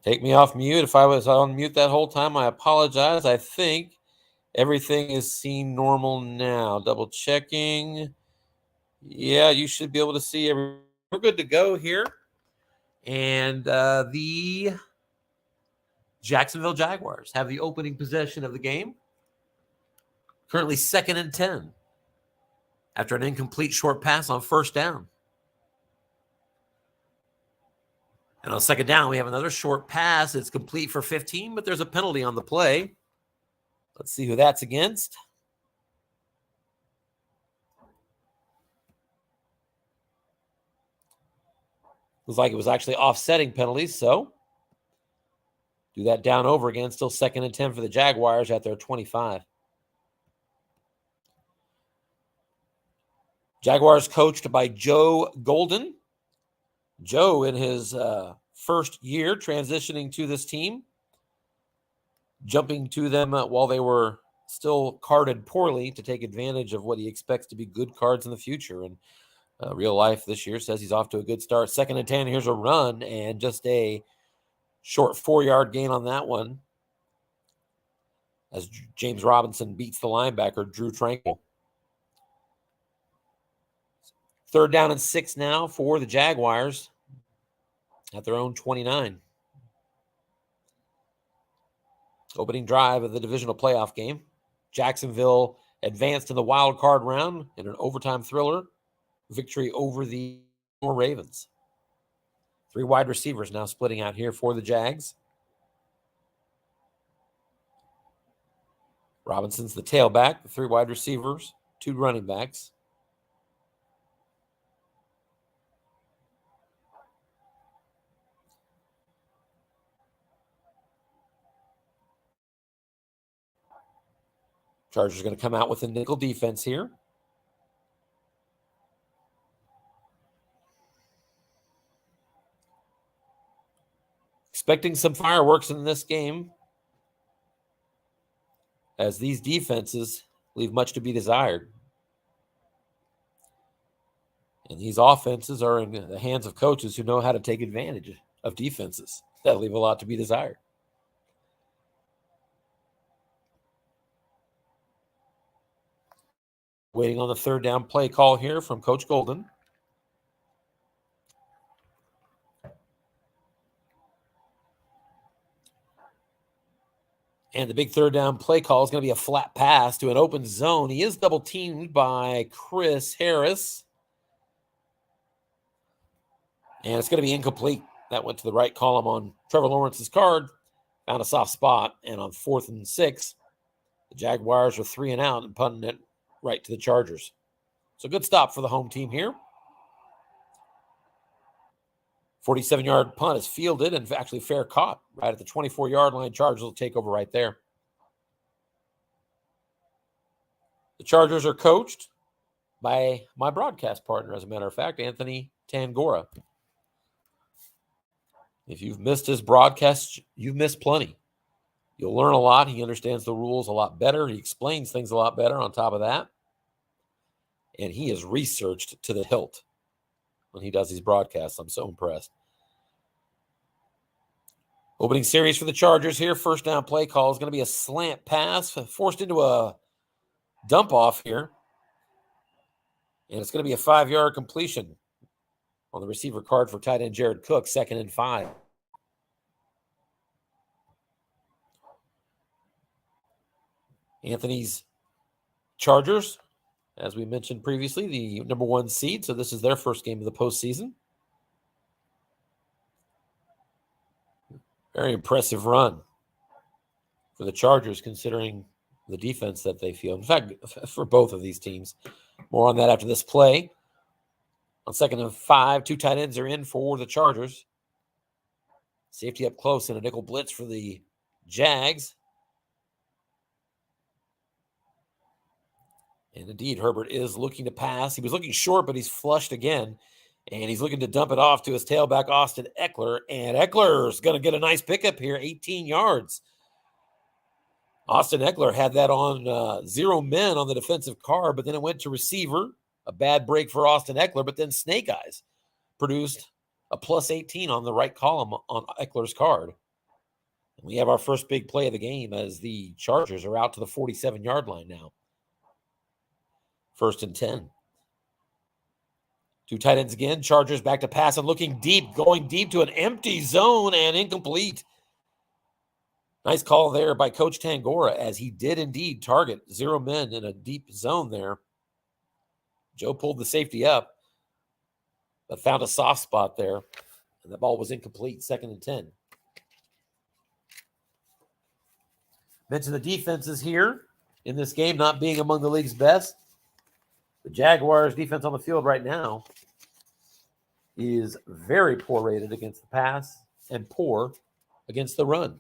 Take me off mute. If I was on mute that whole time, I apologize. I think everything is seen normal now. Double checking. Yeah, you should be able to see everything. We're good to go here. And the Jacksonville Jaguars have the opening possession of the game. Currently 2nd and 10 after an incomplete short pass on first down. And on second down, we have another short pass. It's complete for 15, but there's a penalty on the play. Let's see who that's against. Looks like it was actually offsetting penalties, so do that down over again. Still 2nd and 10 for the Jaguars at their 25. Jaguars coached by Joe Golden. Joe, in his first year transitioning to this team, jumping to them while they were still carded poorly to take advantage of what he expects to be good cards in the future. And real life this year says he's off to a good start. 2nd and 10, here's a run and just a short 4-yard gain on that one as James Robinson beats the linebacker, Drew Tranquil. 3rd down and 6 now for the Jaguars at their own 29. Opening drive of the divisional playoff game. Jacksonville advanced to the wild card round in an overtime thriller victory over the Ravens. 3 wide receivers now splitting out here for the Jags. Robinson's the tailback, the 3 wide receivers, 2 running backs. Chargers are going to come out with a nickel defense here. Expecting some fireworks in this game, as these defenses leave much to be desired. And these offenses are in the hands of coaches who know how to take advantage of defenses that leave a lot to be desired. Waiting on the 3rd down play call here from Coach Golden. And the big 3rd down play call is going to be a flat pass to an open zone. He is double teamed by Chris Harris. And it's going to be incomplete. That went to the right column on Trevor Lawrence's card. Found a soft spot. And on 4th and 6, the Jaguars are 3 and out and punting it right to the Chargers. So good stop for the home team here. 47-yard punt is fielded and actually fair caught right at the 24-yard line. Chargers will take over right there. The Chargers are coached by my broadcast partner, as a matter of fact, Anthony Tangora. If you've missed his broadcast, you've missed plenty. You'll learn a lot. He understands the rules a lot better. He explains things a lot better on top of that. And he is researched to the hilt when he does these broadcasts. I'm so impressed. Opening series for the Chargers here. 1st down play call is going to be a slant pass forced into a dump off here. And it's going to be a 5-yard completion on the receiver card for tight end Jared Cook, 2nd and 5. Anthony's Chargers, as we mentioned previously, the number 1 seed. So this is their first game of the postseason. Very impressive run for the Chargers, considering the defense that they field. In fact, for both of these teams. More on that after this play. On 2nd and 5, 2 tight ends are in for the Chargers. Safety up close and a nickel blitz for the Jags. And indeed, Herbert is looking to pass. He was looking short, but he's flushed again. And he's looking to dump it off to his tailback, Austin Eckler. And Eckler's going to get a nice pickup here, 18 yards. Austin Eckler had that on 0 men on the defensive card, but then it went to receiver. A bad break for Austin Eckler, but then Snake Eyes produced a plus 18 on the right column on Eckler's card. We have our first big play of the game as the Chargers are out to the 47-yard line now. 1st and 10. 2 tight ends again. Chargers back to pass and looking deep, going deep to an empty zone and incomplete. Nice call there by Coach Tangora, as he did indeed target 0 men in a deep zone there. Joe pulled the safety up, but found a soft spot there, and the ball was incomplete. 2nd and 10. Mention the defenses here in this game not being among the league's best. The Jaguars' defense on the field right now is very poor rated against the pass and poor against the run.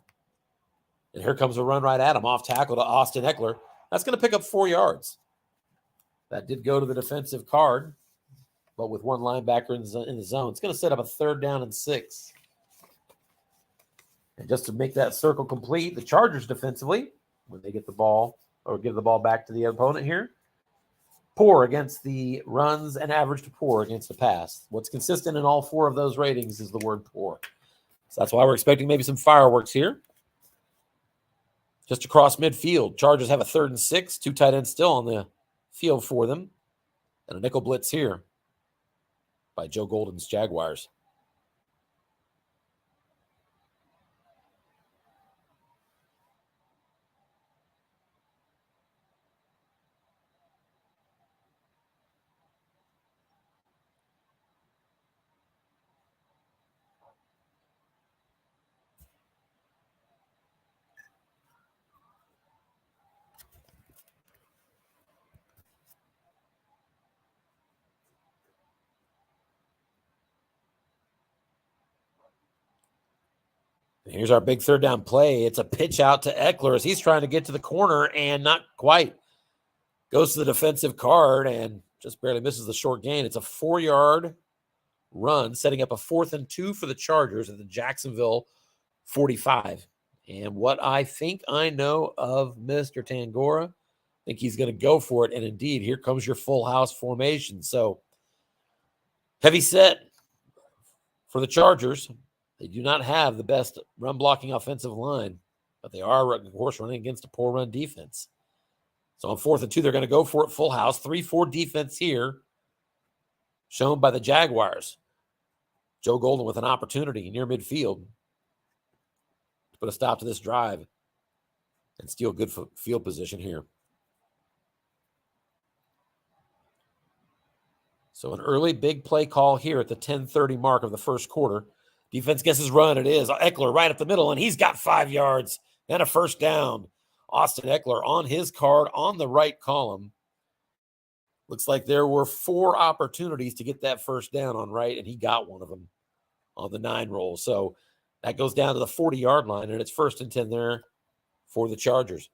And here comes a run right at him, off tackle to Austin Eckler. That's going to pick up 4 yards. That did go to the defensive card, but with one linebacker in the zone. It's going to set up a 3rd down and 6. And just to make that circle complete, the Chargers defensively, when they get the ball or give the ball back to the opponent here, poor against the runs and average to poor against the pass. What's consistent in all 4 of those ratings is the word poor. So that's why we're expecting maybe some fireworks here. Just across midfield, Chargers have a 3rd and 6, 2 tight ends still on the field for them, and a nickel blitz here by Joe Golden's Jaguars. Here's our big 3rd down play. It's a pitch out to Eckler as he's trying to get to the corner and not quite. Goes to the defensive card and just barely misses the short gain. It's a 4-yard run, setting up a 4th and 2 for the Chargers at the Jacksonville 45. And what I think I know of Mr. Tangora, I think he's going to go for it. And indeed, here comes your full house formation. So heavy set for the Chargers. They do not have the best run-blocking offensive line, but they are, of course, running against a poor run defense. So on 4th and 2, they're going to go for it full house. 3-4 defense here, shown by the Jaguars. Joe Golden with an opportunity near midfield to put a stop to this drive and steal good field position here. So an early big play call here at the 10:30 mark of the first quarter. Defense guesses run. It is Eckler right up the middle, and he's got 5 yards and a 1st down. Austin Eckler on his card on the right column. Looks like there were 4 opportunities to get that 1st down on right, and he got one of them on the 9 roll. So that goes down to the 40-yard line, and it's 1st and 10 there for the Chargers.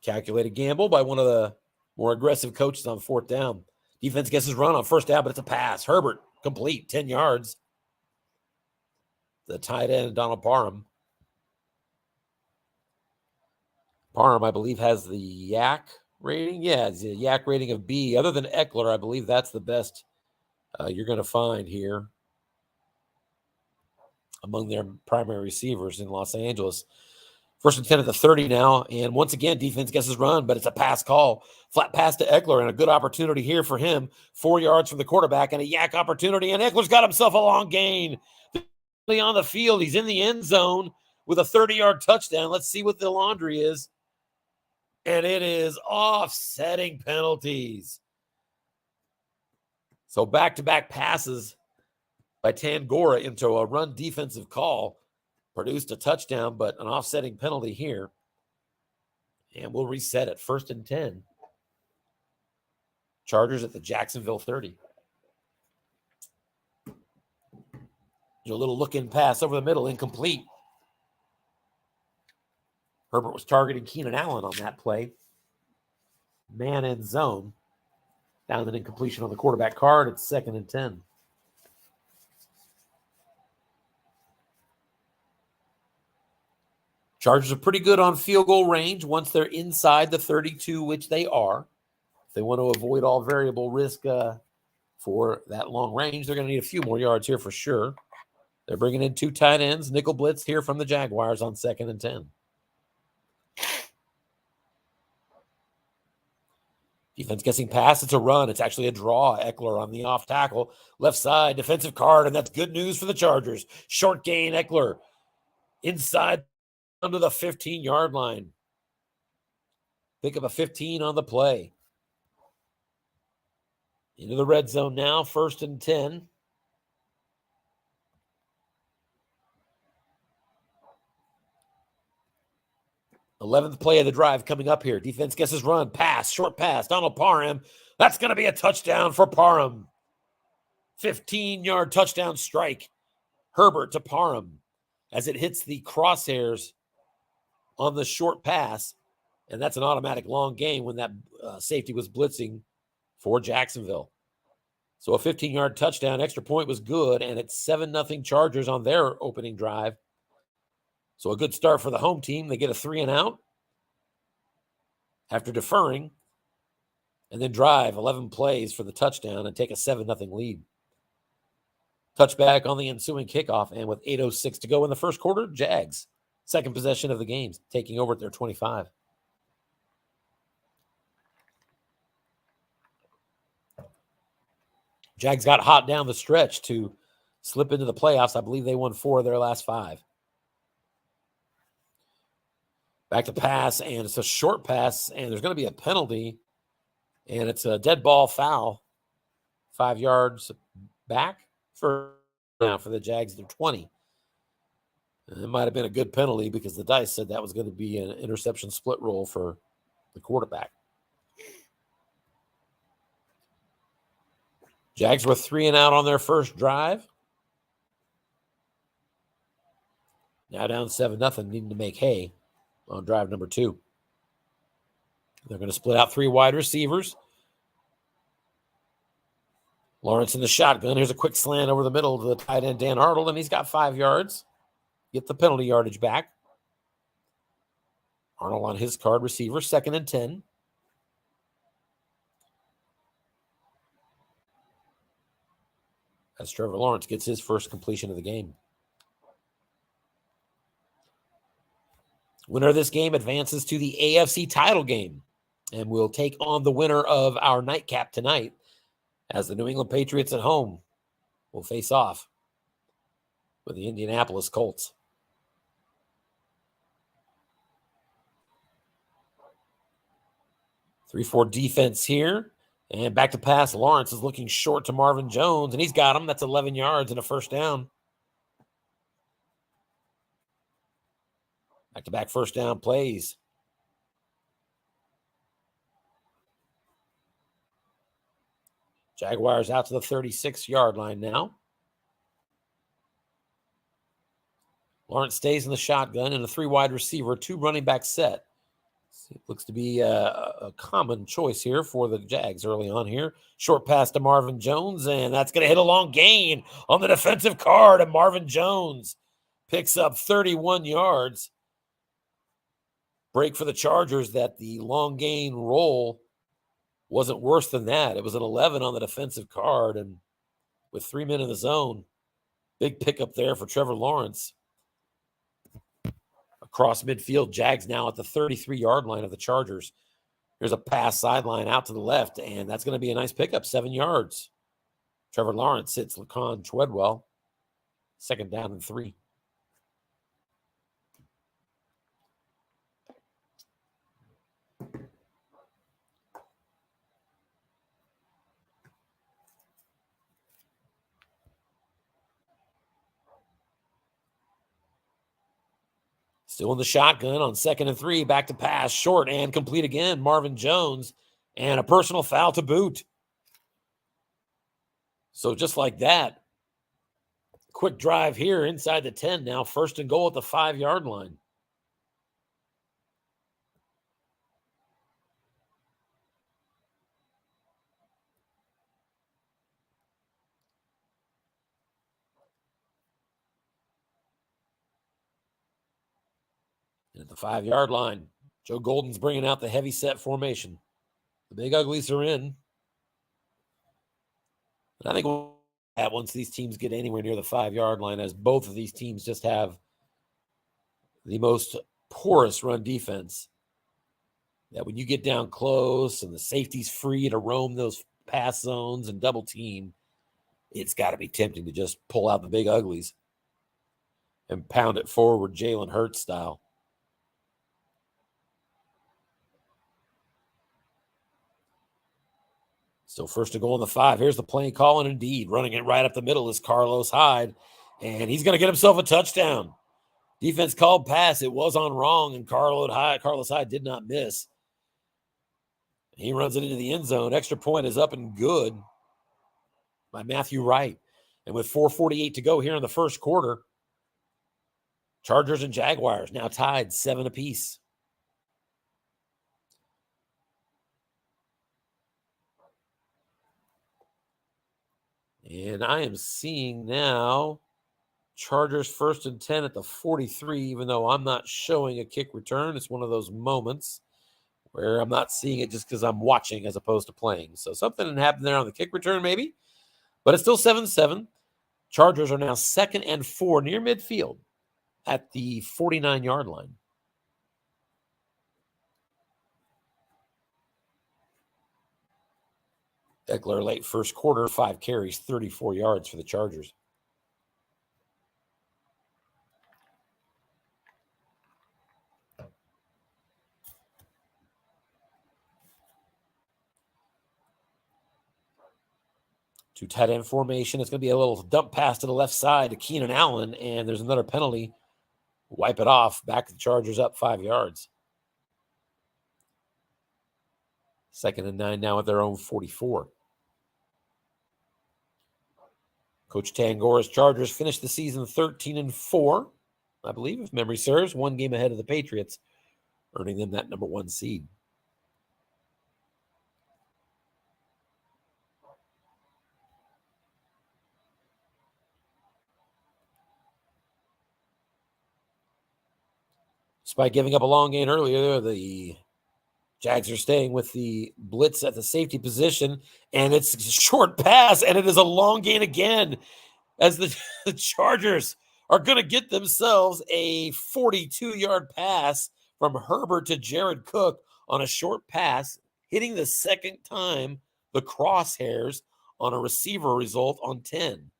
Calculated gamble by one of the more aggressive coaches on 4th down. Defense guesses run on 1st down, but it's a pass. Herbert, complete, 10 yards. The tight end, Donald Parham. Parham, I believe, has the yak rating. Yeah, it's a yak rating of B. Other than Eckler, I believe that's the best you're going to find here among their primary receivers in Los Angeles. 1st and 10 at the 30 now. And once again, defense guesses run, but it's a pass call. Flat pass to Eckler, and a good opportunity here for him. 4 yards from the quarterback and a yak opportunity. And Eckler's got himself a long gain. On the field, he's in the end zone with a 30-yard touchdown. Let's see what the laundry is. And it is offsetting penalties. So back-to-back passes by Tangora into a run defensive call produced a touchdown, but an offsetting penalty here. And we'll reset it. 1st and 10. Chargers at the Jacksonville 30. A little look-in pass over the middle, incomplete. Herbert was targeting Keenan Allen on that play. Man in zone. Down an incompletion on the quarterback card. It's 2nd and 10. Chargers are pretty good on field goal range once they're inside the 32, which they are. If they want to avoid all variable risk for that long range. They're going to need a few more yards here for sure. They're bringing in 2 tight ends. Nickel blitz here from the Jaguars on 2nd and 10. Defense guessing pass. It's a run. It's actually a draw. Eckler on the off tackle. Left side, defensive card, and that's good news for the Chargers. Short gain, Eckler. Inside under the 15-yard line. Pick up a 15 on the play. Into the red zone now, 1st and 10. The 11th play of the drive coming up here. Defense guesses run, pass, short pass. Donald Parham. That's going to be a touchdown for Parham. 15-yard touchdown strike. Herbert to Parham as it hits the crosshairs on the short pass. And that's an automatic long gain when that safety was blitzing for Jacksonville. So a 15-yard touchdown. Extra point was good, and it's 7-0 Chargers on their opening drive. So a good start for the home team. They get a 3-and-out after deferring, and then drive 11 plays for the touchdown and take a 7-0 lead. Touchback on the ensuing kickoff, and with 8:06 to go in the first quarter, Jags, second possession of the game, taking over at their 25. Jags got hot down the stretch to slip into the playoffs. I believe they won 4 of their last 5. Back to pass, and it's a short pass, and there's going to be a penalty, and it's a dead ball foul. 5 yards back for the Jags. They're 20. And it might have been a good penalty because the dice said that was going to be an interception split roll for the quarterback. Jags were 3-and-out on their first drive. Now down 7-0, needing to make hay on drive number 2. They're going to split out 3 wide receivers. Lawrence in the shotgun. Here's a quick slant over the middle to the tight end, Dan Arnold, and he's got 5 yards. Get the penalty yardage back. Arnold on his card, receiver, 2nd and 10. As Trevor Lawrence gets his first completion of the game. Winner of this game advances to the AFC title game and will take on the winner of our nightcap tonight as the New England Patriots at home will face off with the Indianapolis Colts. Three-four defense here. And back to pass. Lawrence is looking short to Marvin Jones, and he's got him. That's 11 yards and a first down. Back-to-back first down plays. Jaguars out to the 36-yard line now. Lawrence stays in the shotgun and a 3-wide receiver, 2 running back set. It looks to be a common choice here for the Jags early on here. Short pass to Marvin Jones, and that's going to hit a long gain on the defensive card, and Marvin Jones picks up 31 yards. Break for the Chargers that the long gain roll wasn't worse than that. It was an 11 on the defensive card, and with 3 men in the zone, big pickup there for Trevor Lawrence. Across midfield, Jags now at the 33-yard line of the Chargers. Here's a pass sideline out to the left, and that's going to be a nice pickup, 7 yards. Trevor Lawrence hits Laquan Treadwell. 2nd down and 3. Still in the shotgun on 2nd and 3. Back to pass, short and complete again. Marvin Jones, and a personal foul to boot. So just like that, quick drive here inside the 10 now. 1st and goal at the 5-yard line. And at the 5-yard line, Joe Golden's bringing out the heavy set formation. The Big Uglies are in. And I think once these teams get anywhere near the 5-yard line, as both of these teams just have the most porous run defense, that when you get down close and the safety's free to roam those pass zones and double team, it's got to be tempting to just pull out the big uglies and pound it forward Jalen Hurts style. Still first to goal on the 5. Here's the play call, and indeed, running it right up the middle is Carlos Hyde, and he's going to get himself a touchdown. Defense called pass. It was on wrong, and Carlos Hyde did not miss. He runs it into the end zone. Extra point is up and good by Matthew Wright. And with 4:48 to go here in the first quarter, Chargers and Jaguars now tied 7 apiece. And I am seeing now Chargers 1st and 10 at the 43, even though I'm not showing a kick return. It's one of those moments where I'm not seeing it just because I'm watching as opposed to playing. So something happened there on the kick return maybe, but it's still 7-7. Chargers are now 2nd and 4 near midfield at the 49-yard line. Eckler late first quarter, 5 carries, 34 yards for the Chargers. Two tight end formation. It's going to be a little dump pass to the left side to Keenan Allen, and there's another penalty. Wipe it off. Back to the Chargers up 5 yards. 2nd and 9 now at their own 44. Coach Tangora's Chargers finished the season 13 and 4, I believe, if memory serves, 1 game ahead of the Patriots, earning them that number 1 seed. Despite giving up a long gain earlier, the Jags are staying with the blitz at the safety position, and it's a short pass, and it is a long gain again as the Chargers are going to get themselves a 42-yard pass from Herbert to Jared Cook on a short pass, hitting the second time the crosshairs on a receiver result on 10.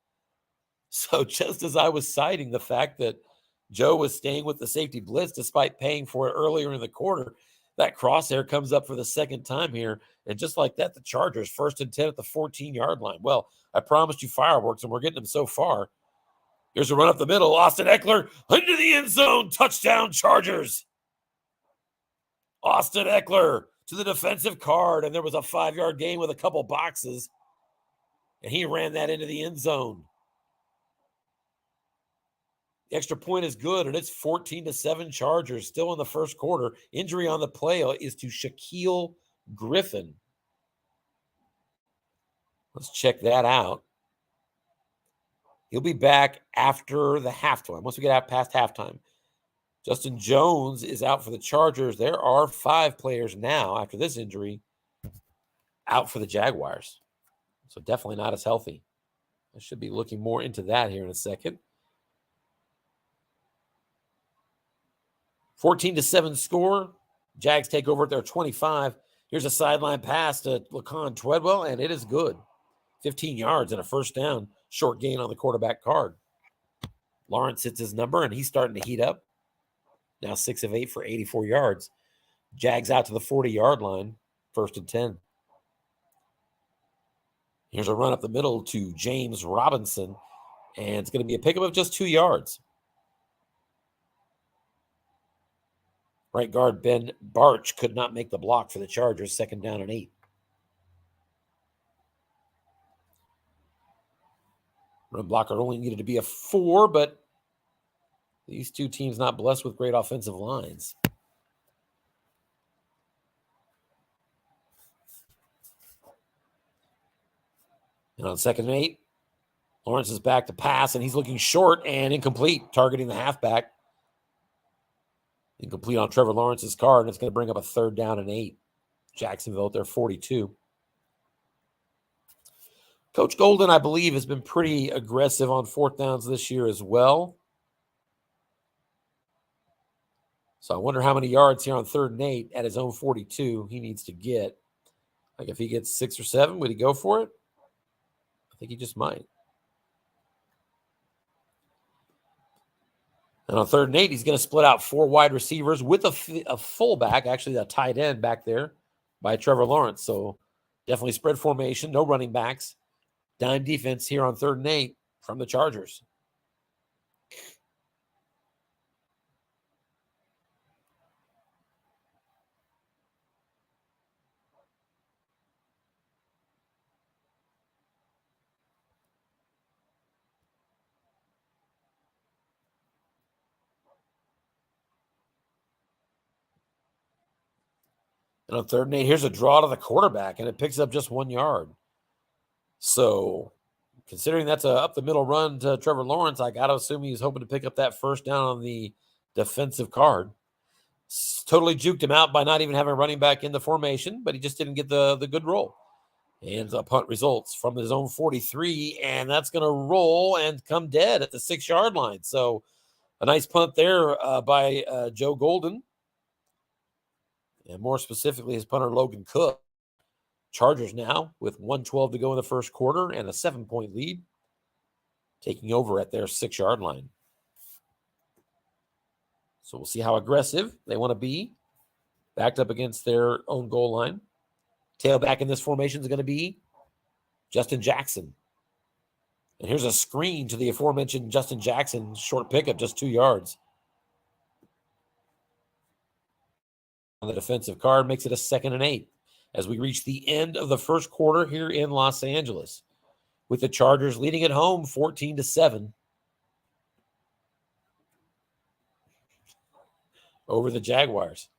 So just as I was citing the fact that Joe was staying with the safety blitz despite paying for it earlier in the quarter, that crosshair comes up for the second time here. And just like that, the Chargers 1st and 10 at the 14-yard line. Well, I promised you fireworks, and we're getting them so far. Here's a run up the middle. Austin Eckler into the end zone. Touchdown, Chargers. Austin Eckler to the defensive card, and there was a 5-yard gain with a couple boxes, and he ran that into the end zone. The extra point is good, and it's 14-7 Chargers still in the first quarter. Injury on the play is to Shaquille Griffin. Let's check that out. He'll be back after the halftime, once we get out past halftime. Justin Jones is out for the Chargers. There are 5 players now after this injury out for the Jaguars. So definitely not as healthy. I should be looking more into that here in a second. 14-7 score. Jags take over at their 25. Here's a sideline pass to Laquan Treadwell, and it is good. 15 yards and a first down. Short gain on the quarterback card. Lawrence hits his number, and he's starting to heat up. Now 6 of 8 for 84 yards. Jags out to the 40-yard line. 1st and 10. Here's a run up the middle to James Robinson, and it's going to be a pickup of just 2 yards. Right guard Ben Barch could not make the block for the Chargers. 2nd down and 8. Run blocker only needed to be a 4, but these two teams not blessed with great offensive lines. And on 2nd and 8, Lawrence is back to pass, and he's looking short and incomplete, targeting the halfback. Incomplete on Trevor Lawrence's card, and it's going to bring up a 3rd down and 8. Jacksonville at their 42. Coach Golden, I believe, has been pretty aggressive on fourth downs this year as well. So I wonder how many yards here on 3rd and 8 at his own 42 he needs to get. Like if he gets 6 or 7, would he go for it? I think he just might. And on 3rd and 8, he's going to split out 4 wide receivers with a fullback, actually a tight end back there by Trevor Lawrence. So definitely spread formation, no running backs. Dime defense here on 3rd and 8 from the Chargers. And on 3rd and 8, here's a draw to the quarterback, and it picks up just 1 yard. So considering that's a up-the-middle run to Trevor Lawrence, I got to assume he was hoping to pick up that first down on the defensive card. Totally juked him out by not even having a running back in the formation, but he just didn't get the good roll. And the punt results from his own 43, and that's going to roll and come dead at the 6-yard line. So a nice punt there by Joe Golden. And more specifically, his punter, Logan Cook. Chargers now with 1:12 to go in the first quarter and a 7-point lead, taking over at their 6-yard line. So we'll see how aggressive they want to be, backed up against their own goal line. Tailback in this formation is going to be Justin Jackson. And here's a screen to the aforementioned Justin Jackson, short pickup, just 2 yards. On the defensive card, makes it a 2nd and 8 as we reach the end of the first quarter here in Los Angeles, with the Chargers leading at home 14-7 over the Jaguars.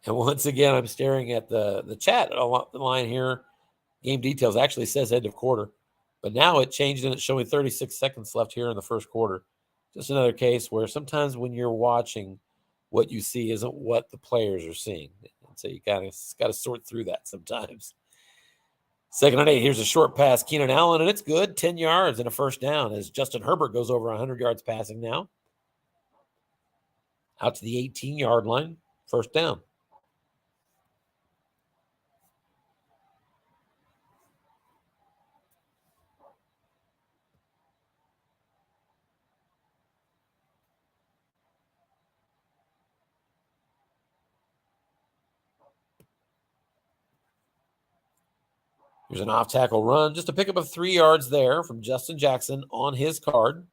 And once again, I'm staring at the chat line here. Game details actually says end of quarter, but now it changed and it's showing 36 seconds left here in the first quarter. Just another case where sometimes when you're watching, what you see isn't what the players are seeing. And so you got to sort through that sometimes. 2nd and 8, here's a short pass, Keenan Allen, and it's good. 10 yards and a first down as Justin Herbert goes over 100 yards passing now. Out to the 18-yard line, first down. Here's an off-tackle run, just a pickup of 3 yards there from Justin Jackson on his card.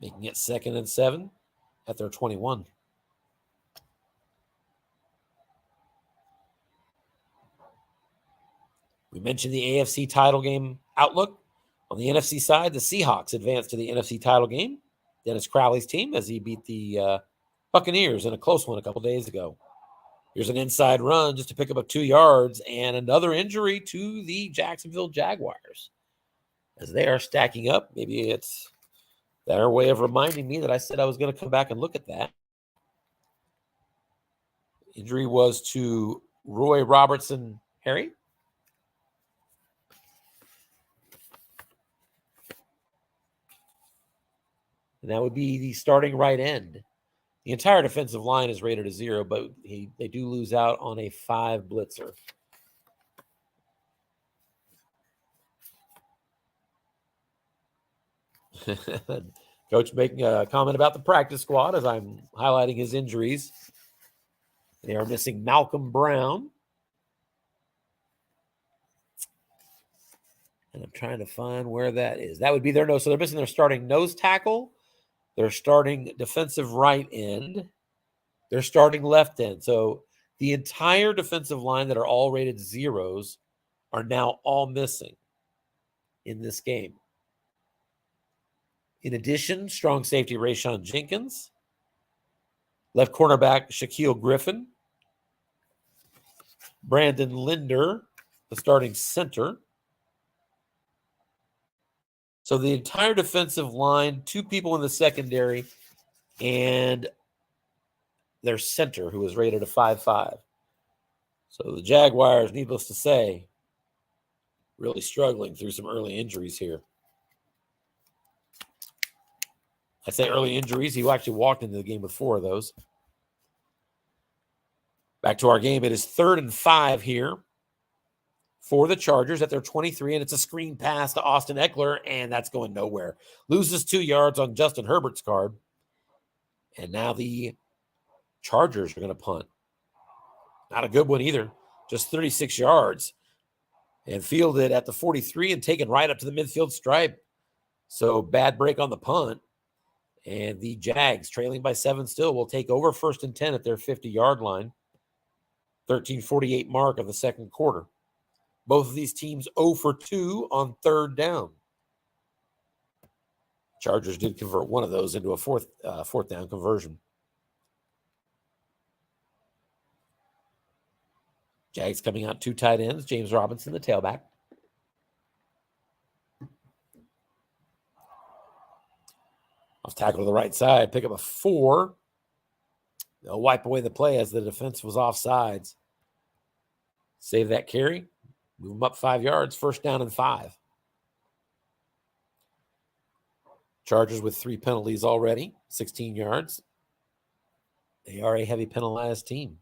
Making it 2nd and 7 at their 21. We mentioned the AFC title game outlook. On the NFC side, the Seahawks advanced to the NFC title game. Dennis Crowley's team as he beat the Buccaneers in a close one a couple days ago. Here's an inside run just to pick up 2 yards and another injury to the Jacksonville Jaguars as they are stacking up. Maybe it's their way of reminding me that I said I was going to come back and look at that. Injury was to Roy Robertson Harry. And that would be the starting right end. The entire defensive line is rated a 0, but they do lose out on a 5 blitzer. Coach making a comment about the practice squad as I'm highlighting his injuries. They are missing Malcolm Brown. And I'm trying to find where that is. That would be their nose. So they're missing their starting nose tackle, their starting defensive right end, their starting left end. So the entire defensive line that are all rated 0s are now all missing in this game. In addition, strong safety Rayshon Jenkins, left cornerback Shaquille Griffin, Brandon Linder, the starting center. So the entire defensive line, 2 people in the secondary, and their center, who was rated a 5.5. So the Jaguars, needless to say, really struggling through some early injuries here. I say early injuries. He actually walked into the game with 4 of those. Back to our game. It is 3rd and 5 here for the Chargers at their 23, and it's a screen pass to Austin Eckler, and that's going nowhere. Loses 2 yards on Justin Herbert's card. And now the Chargers are going to punt. Not a good one either. Just 36 yards. And fielded at the 43 and taken right up to the midfield stripe. So bad break on the punt. And the Jags, trailing by 7 still, will take over 1st and 10 at their 50-yard line. 13:48 mark of the second quarter. Both of these teams 0 for 2 on 3rd down. Chargers did convert one of those into a fourth down conversion. Jags coming out 2 tight ends. James Robinson, the tailback. Off tackle to the right side. Pick up a 4. They'll wipe away the play as the defense was offsides. Save that carry. Move them up 5 yards. 1st down and 5. Chargers with 3 penalties already. 16 yards. They are a heavy penalized team.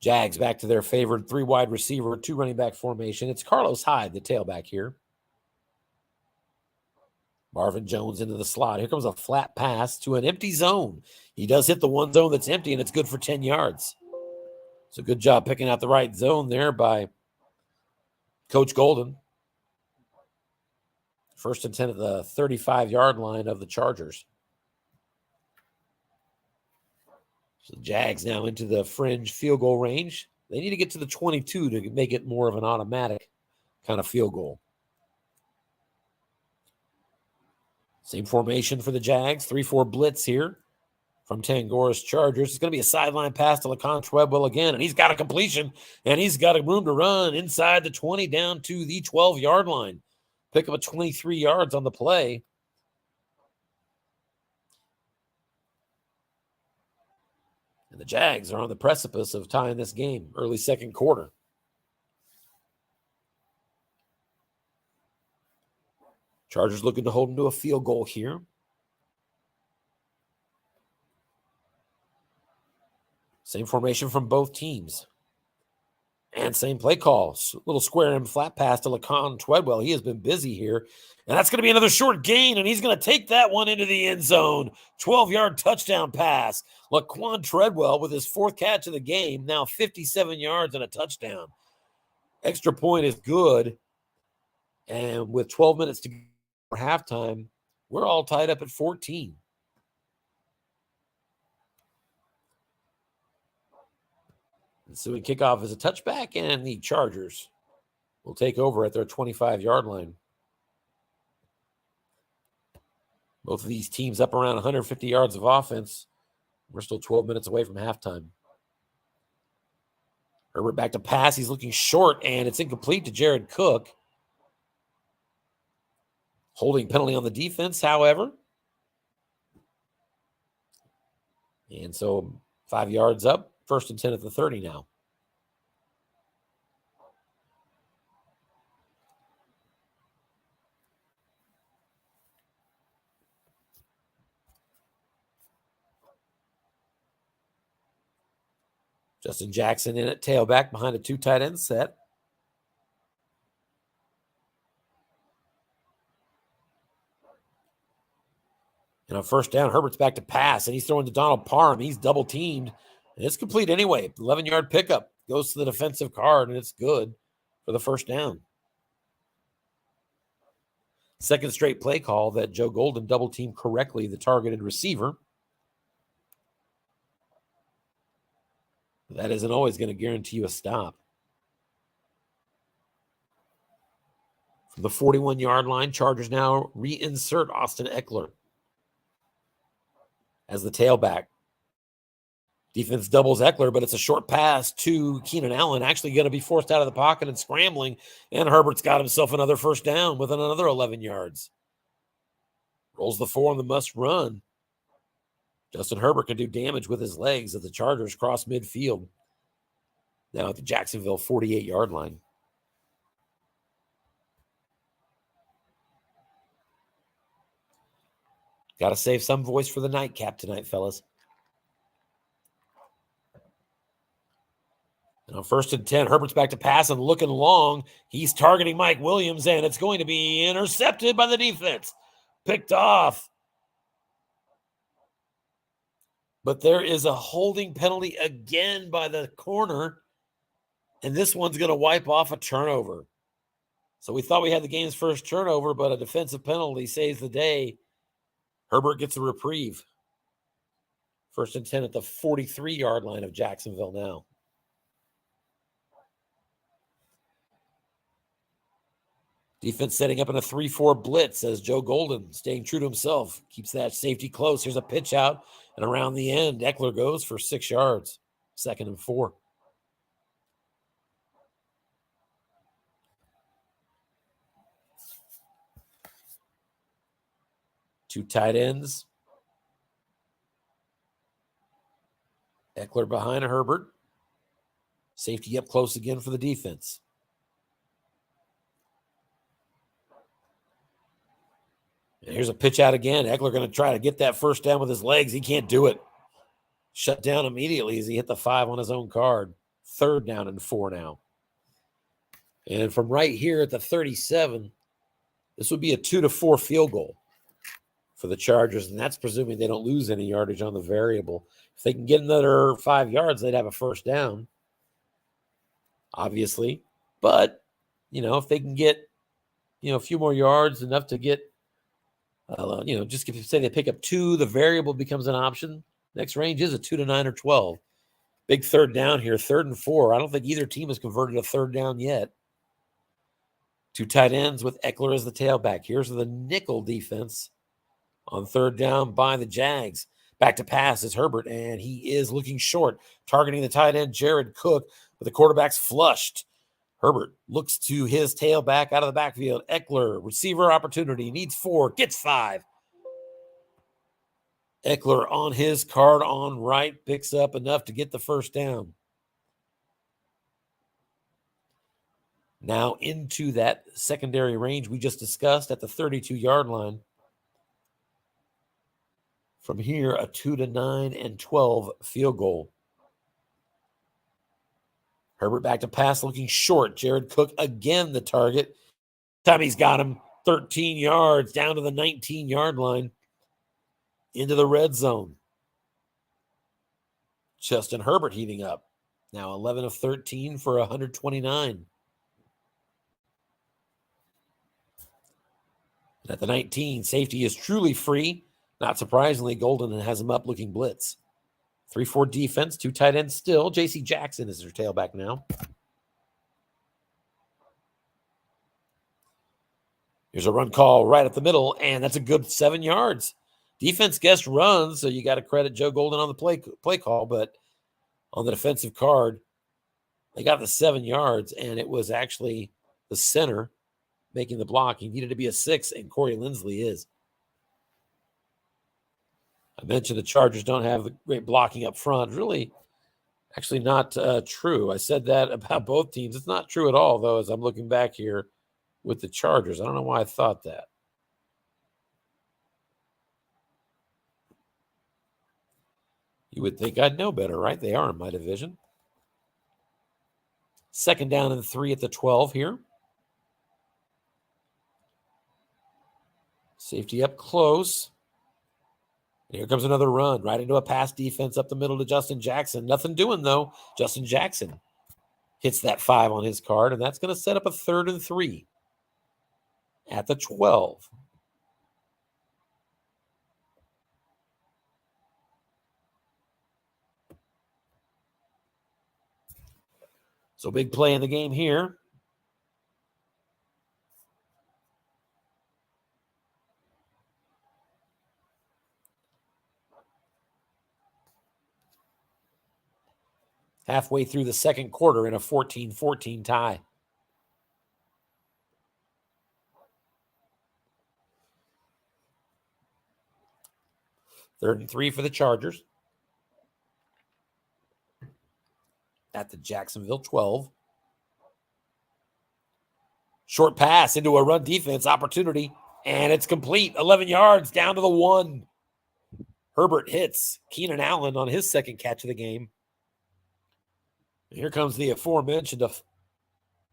Jags back to their favored 3 wide receiver, 2 running back formation. It's Carlos Hyde, the tailback here. Marvin Jones into the slot. Here comes a flat pass to an empty zone. He does hit the one zone that's empty, and it's good for 10 yards. So good job picking out the right zone there by Coach Golden. 1st and 10 at the 35-yard line of the Chargers. So the Jags now into the fringe field goal range. They need to get to the 22 to make it more of an automatic kind of field goal. Same formation for the Jags. 3-4 blitz here from Tangora's Chargers. It's going to be a sideline pass to Laquan Treadwell again, and he's got a completion, and he's got a room to run inside the 20 down to the 12-yard line. Pick up a 23 yards on the play. And the Jags are on the precipice of tying this game early second quarter. Chargers looking to hold them to a field goal here. Same formation from both teams. And same play call. Little square and flat pass to Laquan Treadwell. He has been busy here. And that's going to be another short gain, and he's going to take that one into the end zone. 12-yard touchdown pass. Laquan Treadwell with his 4th catch of the game, now 57 yards and a touchdown. Extra point is good. And with 12 minutes to go for halftime, we're all tied up at 14. So we kick off as a touchback, and the Chargers will take over at their 25-yard line. Both of these teams up around 150 yards of offense. We're still 12 minutes away from halftime. Herbert back to pass. He's looking short, and it's incomplete to Jared Cook. Holding penalty on the defense, however. And so 5 yards up. 1st and 10 at the 30 now. Justin Jackson in at tailback behind a 2 tight end set. And on 1st down, Herbert's back to pass, and he's throwing to Donald Parham. He's double teamed. And it's complete anyway. 11-yard pickup. Goes to the defensive card, and it's good for the 1st down. Second straight play call that Joe Golden double-teamed correctly the targeted receiver. That isn't always going to guarantee you a stop. From the 41-yard line, Chargers now reinsert Austin Eckler as the tailback. Defense doubles Eckler, but it's a short pass to Keenan Allen, actually going to be forced out of the pocket and scrambling, and Herbert's got himself another 1st down with another 11 yards. Rolls the 4 on the must run. Justin Herbert can do damage with his legs as the Chargers cross midfield. Now at the Jacksonville 48-yard line. Got to save some voice for the nightcap tonight, fellas. And on 1st and 10, Herbert's back to pass and looking long. He's targeting Mike Williams, and it's going to be intercepted by the defense. Picked off. But there is a holding penalty again by the corner, and this one's going to wipe off a turnover. So we thought we had the game's first turnover, but a defensive penalty saves the day. Herbert gets a reprieve. 1st and 10 at the 43-yard line of Jacksonville now. Defense setting up in a 3-4 blitz as Joe Golden, staying true to himself, keeps that safety close. Here's a pitch out, and around the end, Eckler goes for 6 yards. 2nd and 4. Two tight ends. Eckler behind Herbert. Safety up close again for the defense. And here's a pitch out again. Eckler going to try to get that first down with his legs. He can't do it. Shut down immediately as he hit the 5 on his own card. 3rd down and 4 now. And from right here at the 37, this would be a 2-4 field goal for the Chargers, and that's presuming they don't lose any yardage on the variable. If they can get another 5 yards, they'd have a 1st down, obviously. But, if they can get, a few more yards, enough to get, just if you say they pick up 2, the variable becomes an option. Next range is a 2 to 9 or 12. Big 3rd down here, 3rd and 4. I don't think either team has converted a 3rd down yet. 2 tight ends with Eckler as the tailback. Here's the nickel defense on 3rd down by the Jags. Back to pass is Herbert, and he is looking short, targeting the tight end, Jared Cook, but the quarterback's flushed. Herbert looks to his tailback out of the backfield. Eckler, receiver opportunity, needs 4, gets 5. Eckler on his card on right, picks up enough to get the 1st down. Now into that secondary range we just discussed at the 32-yard line. From here, a 2 to 9 and 12 field goal. Herbert back to pass, looking short. Jared Cook again the target. Time he's got him 13 yards down to the 19-yard line. Into the red zone. Justin Herbert heating up. Now 11 of 13 for 129. And at the 19, safety is truly free. Not surprisingly, Golden has him up looking blitz. 3-4 defense, 2 tight ends still. J.C. Jackson is their tailback now. Here's a run call right up the middle, and that's a good 7 yards. Defense guessed runs, so you got to credit Joe Golden on the play call, but on the defensive card, they got the 7 yards, and it was actually the center making the block. He needed to be a 6, and Corey Lindsley is. I mentioned the Chargers don't have great blocking up front. Really, actually not true. I said that about both teams. It's not true at all, though, as I'm looking back here with the Chargers. I don't know why I thought that. You would think I'd know better, right? They are in my division. 2nd down and 3 at the 12 here. Safety up close. And here comes another run right into a pass defense up the middle to Justin Jackson. Nothing doing, though. Justin Jackson hits that 5 on his card, and that's going to set up a 3rd and 3 at the 12. So big play in the game here. Halfway through the 2nd quarter in a 14-14 tie. 3rd and 3 for the Chargers. At the Jacksonville 12. Short pass into a run defense opportunity, and it's complete. 11 yards down to the 1. Herbert hits Keenan Allen on his 2nd catch of the game. And here comes the aforementioned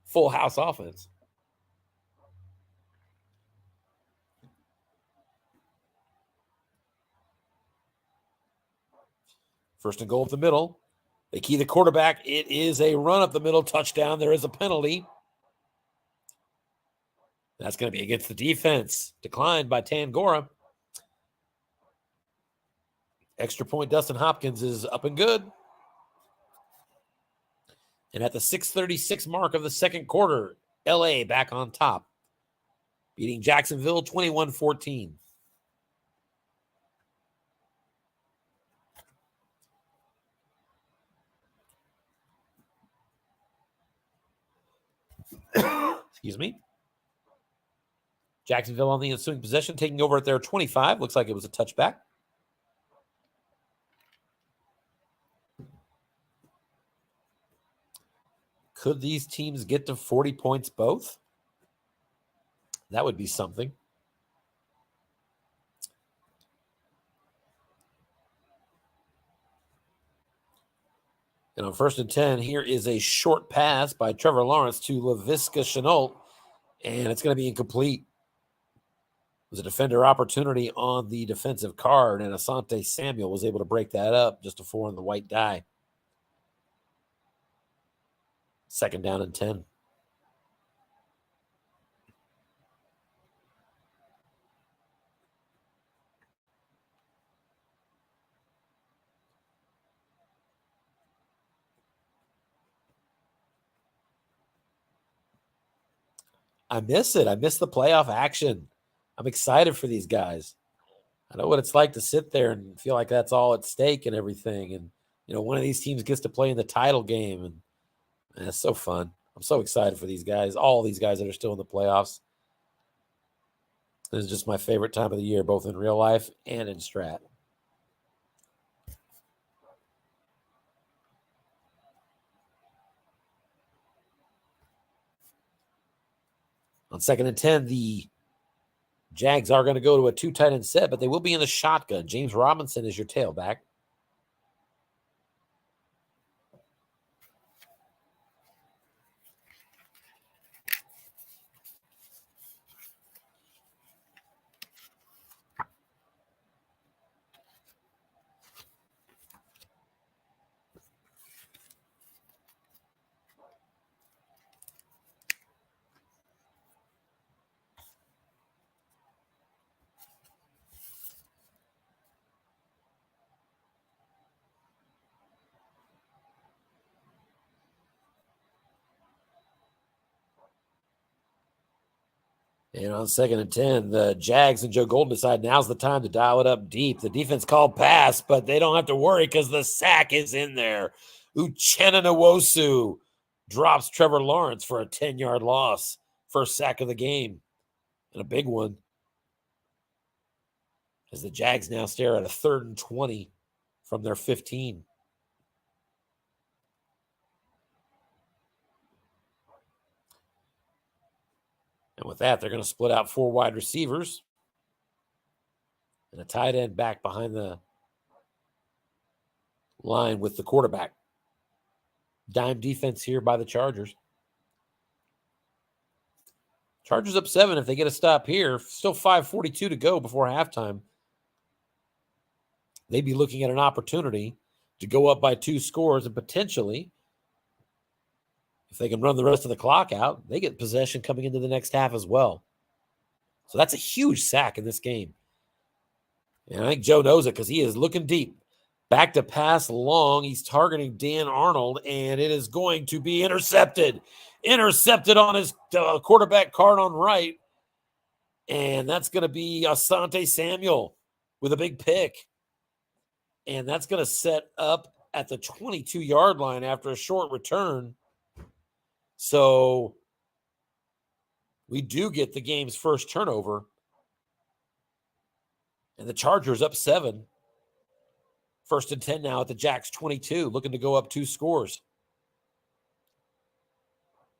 full house offense. First and goal up the middle. They key the quarterback. It is a run up the middle touchdown. There is a penalty. That's going to be against the defense. Declined by Tangora. Extra point, Dustin Hopkins is up and good. And at the 6:36 mark of the 2nd quarter, LA back on top, beating Jacksonville 21-14. Excuse me. Jacksonville on the ensuing possession, taking over at their 25. Looks like it was a touchback. Could these teams get to 40 points both? That would be something. And on 1st and 10, here is a short pass by Trevor Lawrence to Laviska Shenault, and it's going to be incomplete. It was a defender opportunity on the defensive card, and Asante Samuel was able to break that up just a 4 on the white die. 2nd down and 10. I miss it. I miss the playoff action. I'm excited for these guys. I know what it's like to sit there and feel like that's all at stake and everything. And, one of these teams gets to play in the title game. And it's so fun. I'm so excited for these guys, all these guys that are still in the playoffs. This is just my favorite time of the year, both in real life and in Strat. On 2nd and 10, the Jags are going to go to a 2 tight end set, but they will be in the shotgun. James Robinson is your tailback. And on 2nd and 10, the Jags and Joe Golden decide now's the time to dial it up deep. The defense called pass, but they don't have to worry because the sack is in there. Uchenna Nwosu drops Trevor Lawrence for a 10-yard loss. First sack of the game. And a big one. As the Jags now stare at a 3rd and 20 from their 15. And with that, they're going to split out 4 wide receivers and a tight end back behind the line with the quarterback. Dime defense here by the Chargers. Chargers up 7 if they get a stop here. Still 5:42 to go before halftime. They'd be looking at an opportunity to go up by 2 scores and potentially, if they can run the rest of the clock out, they get possession coming into the next half as well. So that's a huge sack in this game. And I think Joe knows it because he is looking deep. Back to pass long. He's targeting Dan Arnold, and it is going to be intercepted. Intercepted on his quarterback card on right. And that's going to be Asante Samuel with a big pick. And that's going to set up at the 22-yard line after a short return. So we do get the game's first turnover. And the Chargers up 7. First and 10 now at the Jags 22, looking to go up 2 scores.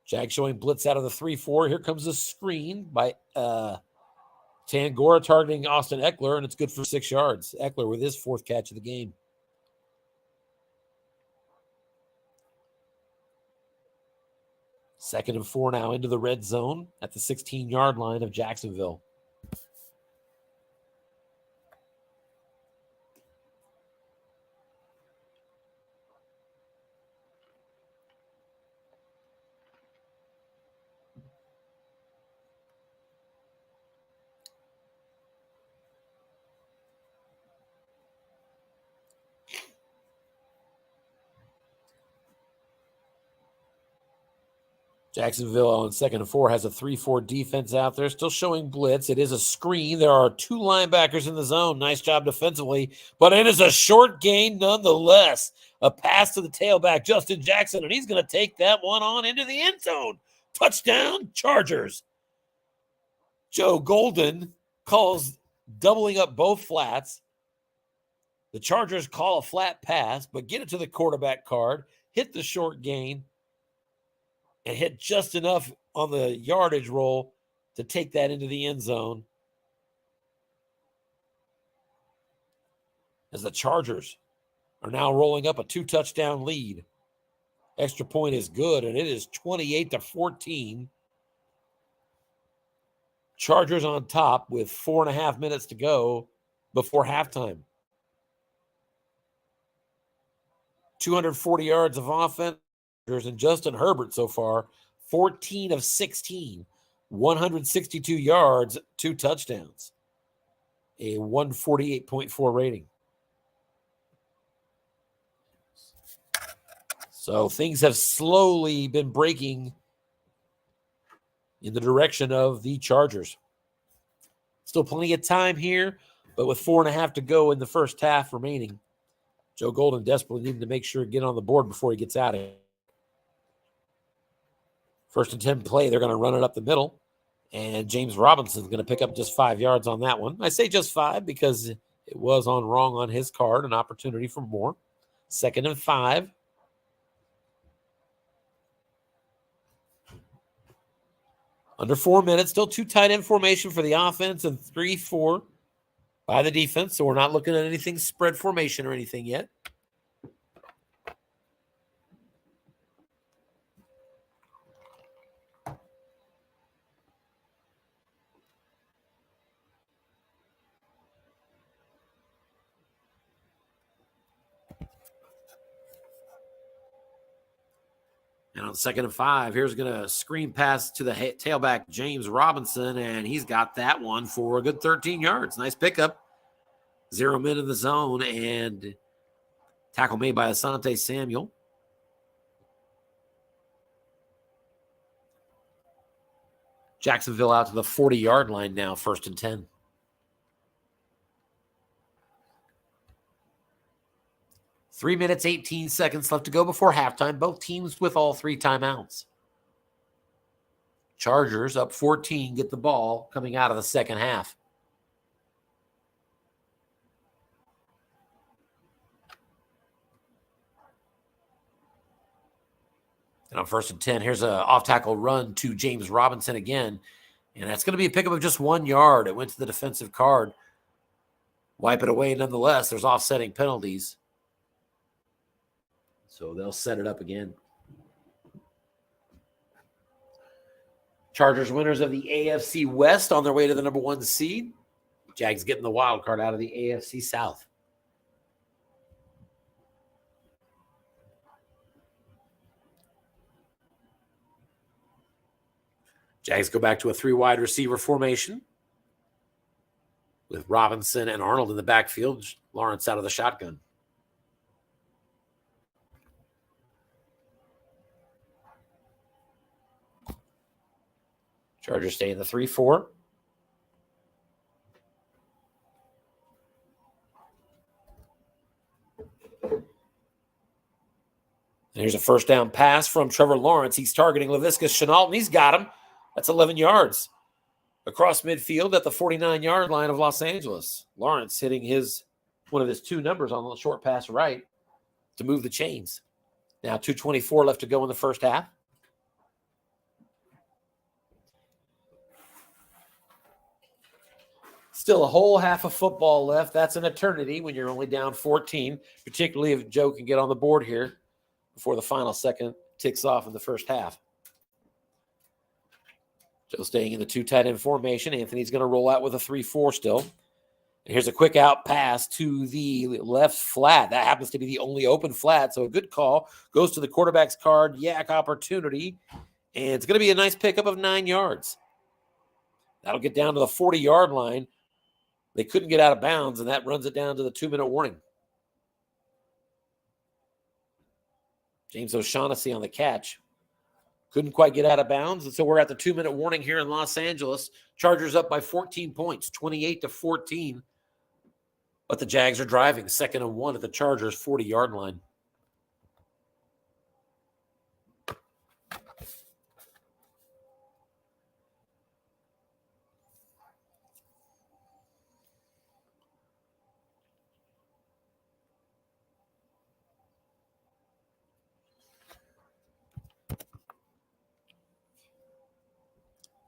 Jags showing blitz out of the 3-4. Here comes a screen by Tangora targeting Austin Eckler, and it's good for 6 yards. Eckler with his 4th catch of the game. Second and 4 now into the red zone at the 16-yard line of Jacksonville. Jacksonville on 2nd and 4 has a 3-4 defense out there, still showing blitz. It is a screen. There are 2 linebackers in the zone. Nice job defensively, but it is a short gain nonetheless. A pass to the tailback, Justin Jackson, and he's going to take that one on into the end zone. Touchdown, Chargers. Joe Golden calls doubling up both flats. The Chargers call a flat pass, but get it to the quarterback card, hit the short gain, and hit just enough on the yardage roll to take that into the end zone. As the Chargers are now rolling up a 2-touchdown lead. Extra point is good, and it is 28-14. Chargers on top with 4.5 minutes to go before halftime. 240 yards of offense. And Justin Herbert so far, 14 of 16, 162 yards, 2 touchdowns, a 148.4 rating. So things have slowly been breaking in the direction of the Chargers. Still plenty of time here, but with 4.5 to go in the first half remaining, Joe Golden desperately needing to make sure to get on the board before he gets out of here. First and 10 play, they're going to run it up the middle, and James Robinson's going to pick up just 5 yards on that one. I say just 5 because it was on wrong on his card, an opportunity for more. 2nd and 5. Under 4 minutes, still 2 tight end formation for the offense and 3-4 by the defense, so we're not looking at anything spread formation or anything yet. And on 2nd and 5, here's going to screen pass to the tailback, James Robinson, and he's got that one for a good 13 yards. Nice pickup. 0 men in the zone, and tackle made by Asante Samuel. Jacksonville out to the 40-yard line now, 1st and 10. Three minutes, 18 seconds left to go before halftime. Both teams with all 3 timeouts. Chargers up 14, get the ball coming out of the second half. And on 1st and 10, here's an off-tackle run to James Robinson again. And that's going to be a pickup of just 1 yard. It went to the defensive card. Wipe it away nonetheless. There's offsetting penalties. So they'll set it up again. Chargers winners of the AFC West on their way to the number 1 seed. Jags getting the wild card out of the AFC South. Jags go back to a 3 wide receiver formation with Robinson and Arnold in the backfield. Lawrence out of the shotgun. Chargers stay in the 3-4. And here's a first down pass from Trevor Lawrence. He's targeting Laviska Shenault, and he's got him. That's 11 yards. Across midfield at the 49-yard line of Los Angeles. Lawrence hitting his one of his two numbers on the short pass right to move the chains. Now 2:24 left to go in the first half. Still a whole half of football left. That's an eternity when you're only down 14, particularly if Joe can get on the board here before the final second ticks off in the first half. Joe staying in the two tight end formation. Anthony's going to roll out with a 3-4 still. And here's a quick out pass to the left flat. That happens to be the only open flat, so a good call. Goes to the quarterback's card, yak opportunity, and it's going to be a nice pickup of 9 yards. That'll get down to the 40-yard line. They couldn't get out of bounds, and that runs it down to the 2-minute warning. James O'Shaughnessy on the catch. Couldn't quite get out of bounds, and so we're at the 2-minute warning here in Los Angeles. Chargers up by 14 points, 28-14. But the Jags are driving, 2nd and 1 at the Chargers' 40-yard line.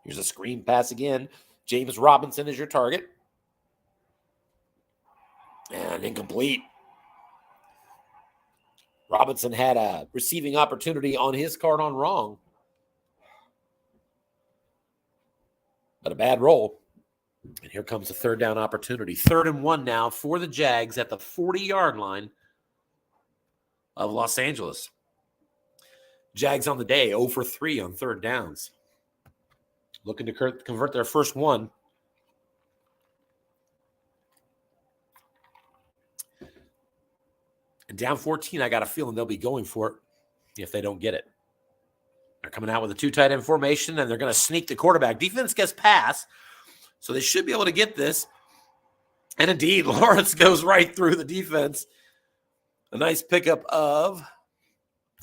Here's a screen pass again. James Robinson is your target. And incomplete. Robinson had a receiving opportunity on his card on wrong. But a bad roll. And here comes a 3rd down opportunity. 3rd and 1 now for the Jags at the 40-yard line of Los Angeles. Jags on the day, 0 for 3 on 3rd downs. Looking to convert their first one. And down 14, I got a feeling they'll be going for it if they don't get it. They're coming out with a 2 tight end formation, and they're going to sneak the quarterback. Defense gets pass, so they should be able to get this. And indeed, Lawrence goes right through the defense. A nice pickup of,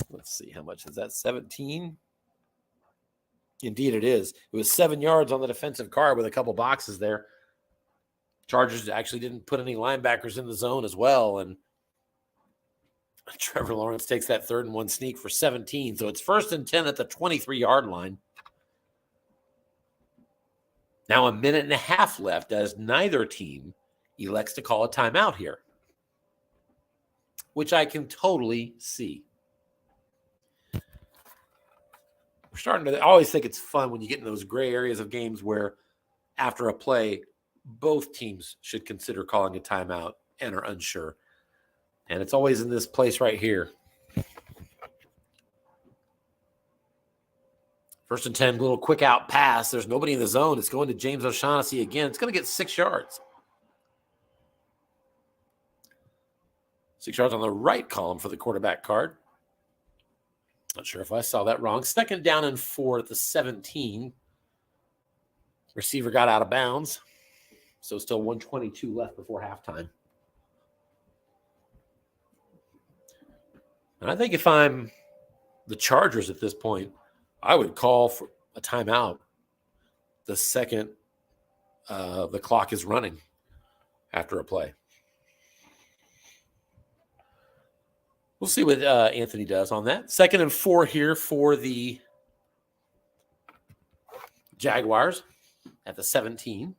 let's see, how much is that, 17? Indeed it is. It was 7 yards on the defensive card with a couple boxes there. Chargers actually didn't put any linebackers in the zone as well, and Trevor Lawrence takes that 3rd and 1 sneak for 17. So it's 1st and 10 at the 23-yard line. Now a minute and a half left as neither team elects to call a timeout here, which I can totally see. We're starting to, I always think it's fun when you get in those gray areas of games where after a play, both teams should consider calling a timeout and are unsure. And it's always in this place right here. 1st and 10, little quick out pass. There's nobody in the zone. It's going to James O'Shaughnessy again. It's going to get 6 yards. 6 yards on the right column for the quarterback card. Not sure if I saw that wrong. 2nd down and 4 at the 17. Receiver got out of bounds. So still 1:22 left before halftime. And I think if I'm the Chargers at this point, I would call for a timeout the second the clock is running after a play. We'll see what Anthony does on that. 2nd and 4 here for the Jaguars at the 17.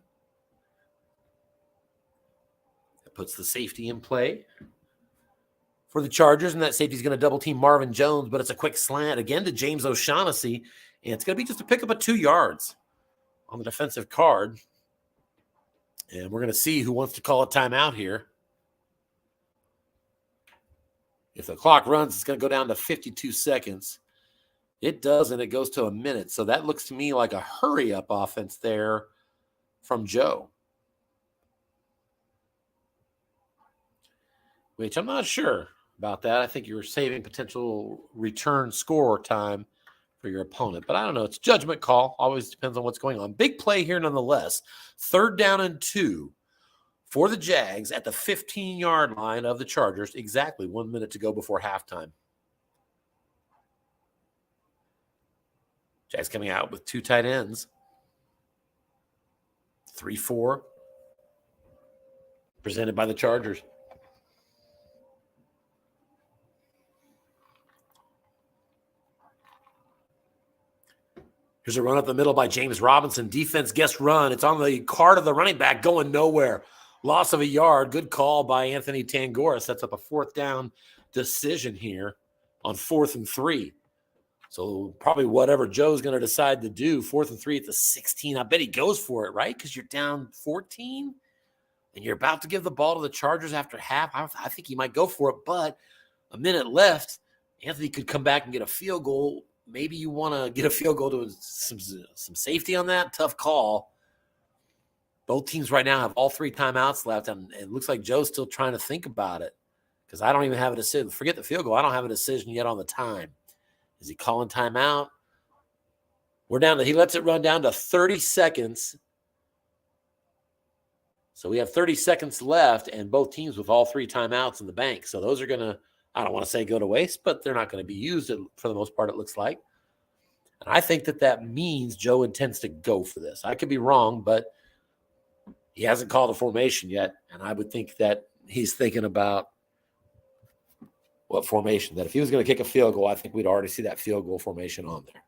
That puts the safety in play for the Chargers, and that safety is going to double-team Marvin Jones, but it's a quick slant again to James O'Shaughnessy, and it's going to be just a pickup of 2 yards on the defensive card. And we're going to see who wants to call a timeout here. If the clock runs, it's going to go down to 52 seconds. It does, and it goes to a minute. So that looks to me like a hurry-up offense there from Joe, which I'm not sure about that. I think you're saving potential return score time for your opponent. But I don't know. It's a judgment call. Always depends on what's going on. Big play here nonetheless. 3rd down and 2 for the Jags at the 15-yard line of the Chargers. Exactly 1 minute to go before halftime. Jags coming out with 2 tight ends. 3-4. Presented by the Chargers. There's a run up the middle by James Robinson. Defense gets run. It's on the card of the running back going nowhere. Loss of a yard. Good call by Anthony Tangora. Sets up a 4th down decision here on 4th and 3. So probably whatever Joe's going to decide to do, 4th and 3 at the 16. I bet he goes for it, right? Because you're down 14 and you're about to give the ball to the Chargers after half. I think he might go for it, but a minute left. Anthony could come back and get a field goal. Maybe you want to get a field goal to some safety on that. Tough call. Both teams right now have all 3 timeouts left, and it looks like Joe's still trying to think about it because I don't even have a decision. Forget the field goal. I don't have a decision yet on the time. Is he calling timeout? He lets it run down to 30 seconds. So we have 30 seconds left, and both teams with all 3 timeouts in the bank. So those are going to, I don't want to say go to waste, but they're not going to be used for the most part, it looks like. And I think that means Joe intends to go for this. I could be wrong, but he hasn't called a formation yet, and I would think that he's thinking about what formation. That if he was going to kick a field goal, I think we'd already see that field goal formation on there.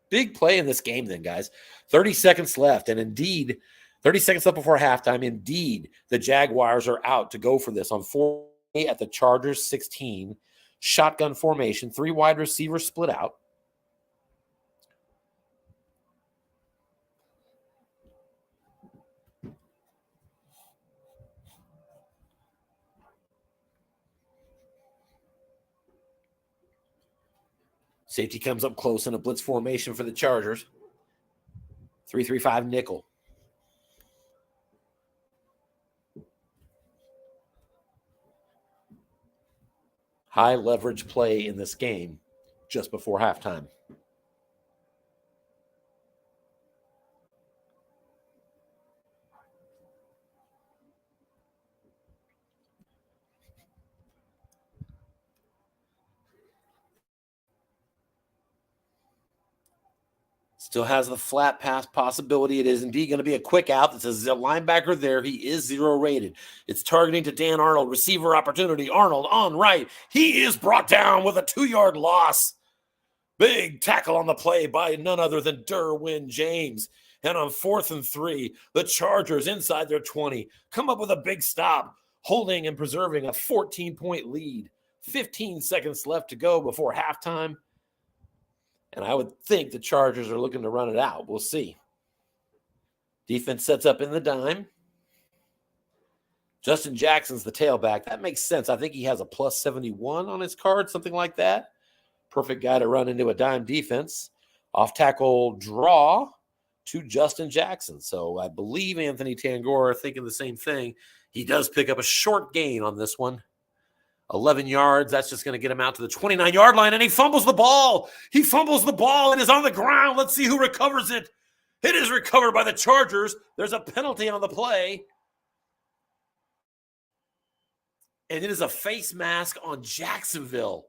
Big play in this game then, guys. 30 seconds left, and indeed, 30 seconds left before halftime. Indeed, the Jaguars are out to go for this on 4 at the Chargers 16. Shotgun formation, 3 wide receivers split out. Safety comes up close in a blitz formation for the Chargers. 3-3-5 nickel. High leverage play in this game just before halftime. Still has the flat pass possibility. It is indeed going to be a quick out. This is a linebacker there. He is 0 rated. It's targeting to Dan Arnold. Receiver opportunity. Arnold on right. He is brought down with a 2-yard loss. Big tackle on the play by none other than Derwin James. And on 4th and 3, the Chargers inside their 20 come up with a big stop, holding and preserving a 14-point lead. 15 seconds left to go before halftime. And I would think the Chargers are looking to run it out. We'll see. Defense sets up in the dime. Justin Jackson's the tailback. That makes sense. I think he has a plus 71 on his card, something like that. Perfect guy to run into a dime defense. Off tackle draw to Justin Jackson. So I believe Anthony Tangora thinking the same thing. He does pick up a short gain on this one. 11 yards. That's just going to get him out to the 29-yard line, and he fumbles the ball. He fumbles the ball and is on the ground. Let's see who recovers it. It is recovered by the Chargers. There's a penalty on the play. And it is a face mask on Jacksonville.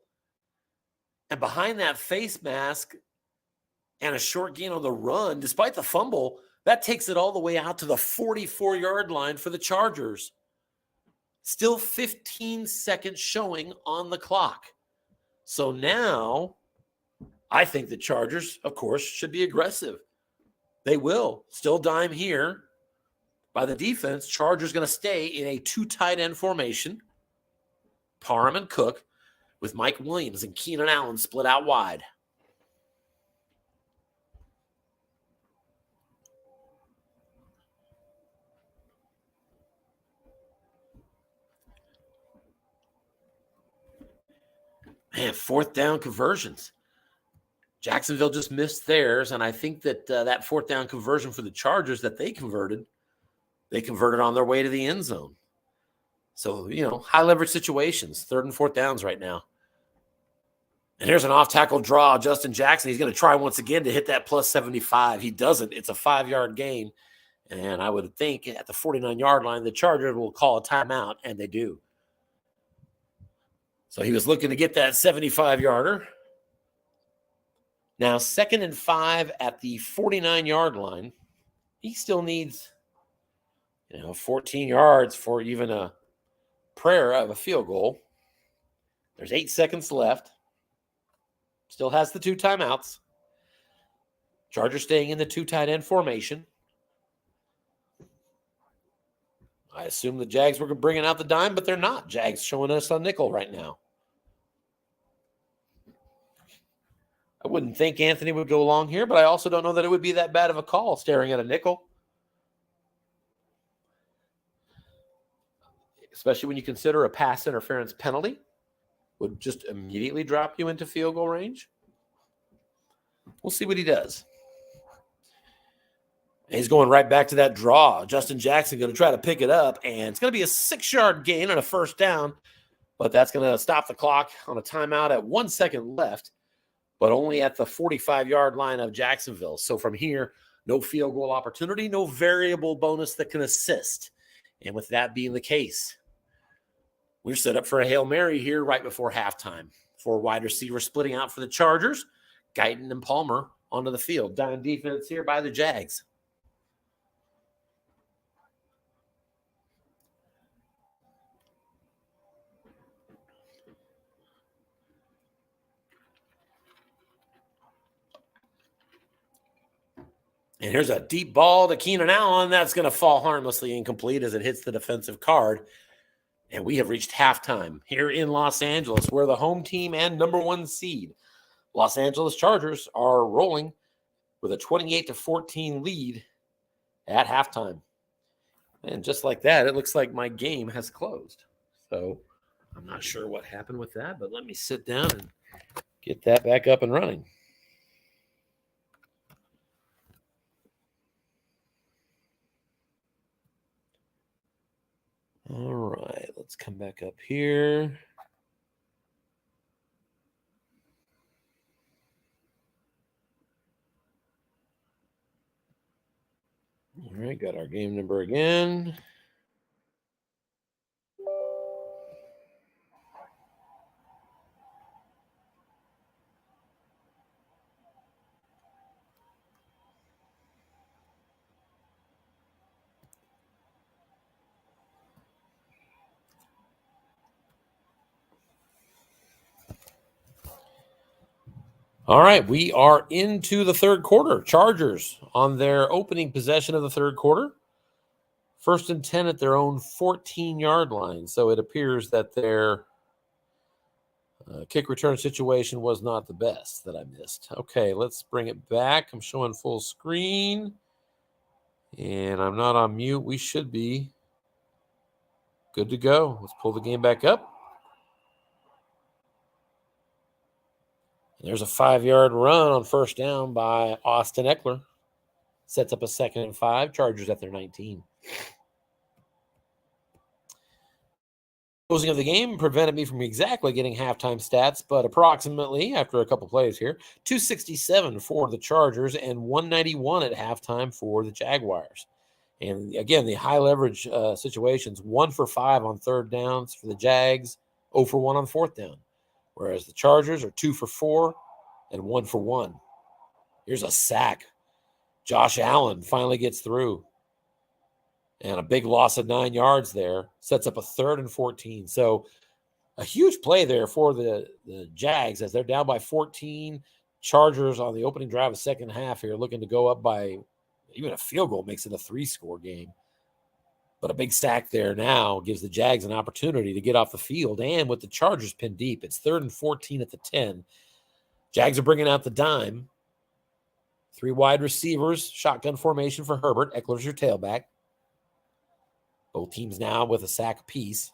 And behind that face mask and a short gain on the run, despite the fumble, that takes it all the way out to the 44-yard line for the Chargers. Still 15 seconds showing on the clock. So now I think the Chargers, of course, should be aggressive. They will. Still dime here by the defense. Chargers going to stay in a 2 tight end formation. Parham and Cook with Mike Williams and Keenan Allen split out wide. Man, 4th down conversions. Jacksonville just missed theirs, and I think that that 4th down conversion for the Chargers that they converted on their way to the end zone. So, high leverage situations, 3rd and 4th downs right now. And here's an off-tackle draw. Justin Jackson, he's going to try once again to hit that plus 75. He doesn't. It's a 5-yard gain. And I would think at the 49-yard line, the Chargers will call a timeout, and they do. So he was looking to get that 75-yarder. Now, 2nd and 5 at the 49-yard line. He still needs, 14 yards for even a prayer of a field goal. There's 8 seconds left. Still has the 2 timeouts. Chargers staying in the 2 tight end formation. I assume the Jags were bringing out the dime, but they're not. Jags showing us a nickel right now. I wouldn't think Anthony would go long here, but I also don't know that it would be that bad of a call staring at a nickel. Especially when you consider a pass interference penalty would just immediately drop you into field goal range. We'll see what he does. And he's going right back to that draw. Justin Jackson going to try to pick it up, and it's going to be a 6-yard gain on a first down, but that's going to stop the clock on a timeout at 1 second left, but only at the 45-yard line of Jacksonville. So from here, no field goal opportunity, no variable bonus that can assist. And with that being the case, we're set up for a Hail Mary here right before halftime. 4 wide receivers splitting out for the Chargers. Guyton and Palmer onto the field. Dime defense here by the Jags. And here's a deep ball to Keenan Allen. That's going to fall harmlessly incomplete as it hits the defensive card. And we have reached halftime here in Los Angeles. We're the home team and number 1 seed. Los Angeles Chargers are rolling with a 28-14 lead at halftime. And just like that, it looks like my game has closed. So I'm not sure what happened with that, but let me sit down and get that back up and running. All right, let's come back up here. All right, got our game number again. All right, we are into the third quarter. Chargers on their opening possession of the third quarter. 1st and 10 at their own 14-yard line. So it appears that their kick return situation was not the best that I missed. Okay, let's bring it back. I'm showing full screen. And I'm not on mute. We should be good to go. Let's pull the game back up. There's a 5-yard run on first down by Austin Eckler. Sets up a 2nd and 5. Chargers at their 19. Closing of the game prevented me from exactly getting halftime stats, but approximately, after a couple plays here, 267 for the Chargers and 191 at halftime for the Jaguars. And again, the high leverage situations, 1 for 5 on third downs for the Jags, 0 for 1 on fourth down. Whereas the Chargers are 2 for 4 and 1 for 1. Here's a sack. Josh Allen finally gets through. And a big loss of 9 yards there. Sets up a 3rd and 14. So a huge play there for the Jags as they're down by 14. Chargers on the opening drive of second half here looking to go up by even a field goal makes it a 3-score game. But a big sack there now gives the Jags an opportunity to get off the field. And with the Chargers pinned deep, it's 3rd and 14 at the 10. Jags are bringing out the dime. 3 wide receivers, shotgun formation for Herbert. Eckler's your tailback. Both teams now with a sack apiece.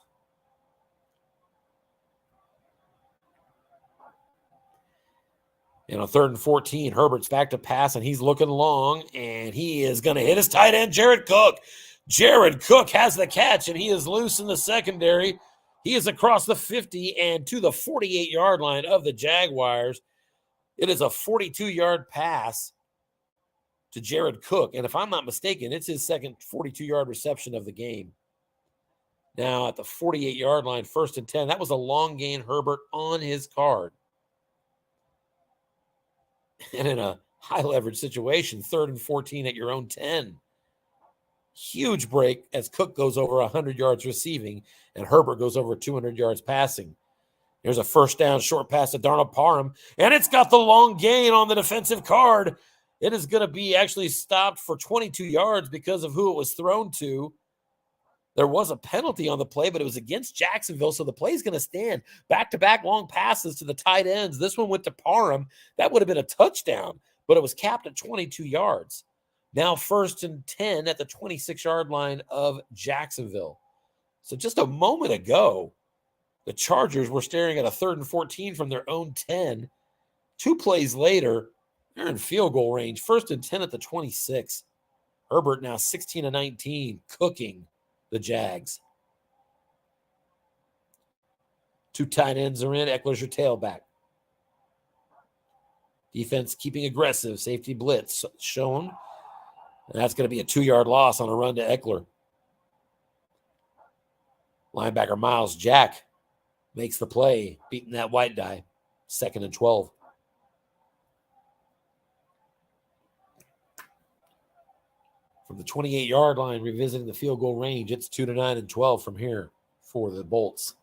And on 3rd and 14, Herbert's back to pass, and he's looking long, and he is going to hit his tight end, Jared Cook. Jared Cook has the catch, and he is loose in the secondary. He is across the 50 and to the 48-yard line of the Jaguars. It is a 42-yard pass to Jared Cook. And if I'm not mistaken, it's his second 42-yard reception of the game. Now at the 48-yard line, 1st and 10. That was a long gain, Herbert on his card. And in a high leverage situation, 3rd and 14 at your own 10. Huge break as Cook goes over 100 yards receiving and Herbert goes over 200 yards passing. There's a 1st down short pass to Darnell Parham, and it's got the long gain on the defensive card. It is going to be actually stopped for 22 yards because of who it was thrown to. There was a penalty on the play, but it was against Jacksonville, so the play is going to stand. Back-to-back long passes to the tight ends. This one went to Parham. That would have been a touchdown, but it was capped at 22 yards. Now 1st and 10 at the 26-yard line of Jacksonville. So just a moment ago, the Chargers were staring at a 3rd and 14 from their own 10. 2 plays later, they're in field goal range. 1st and 10 at the 26. Herbert now 16-19, cooking the Jags. 2 tight ends are in. Eckler's your tailback. Defense keeping aggressive. Safety blitz shown. And that's going to be a 2-yard loss on a run to Eckler. Linebacker Miles Jack makes the play, beating that white die. 2nd and 12. From the 28-yard line, revisiting the field goal range, it's 2-9 and 12 from here for the Bolts.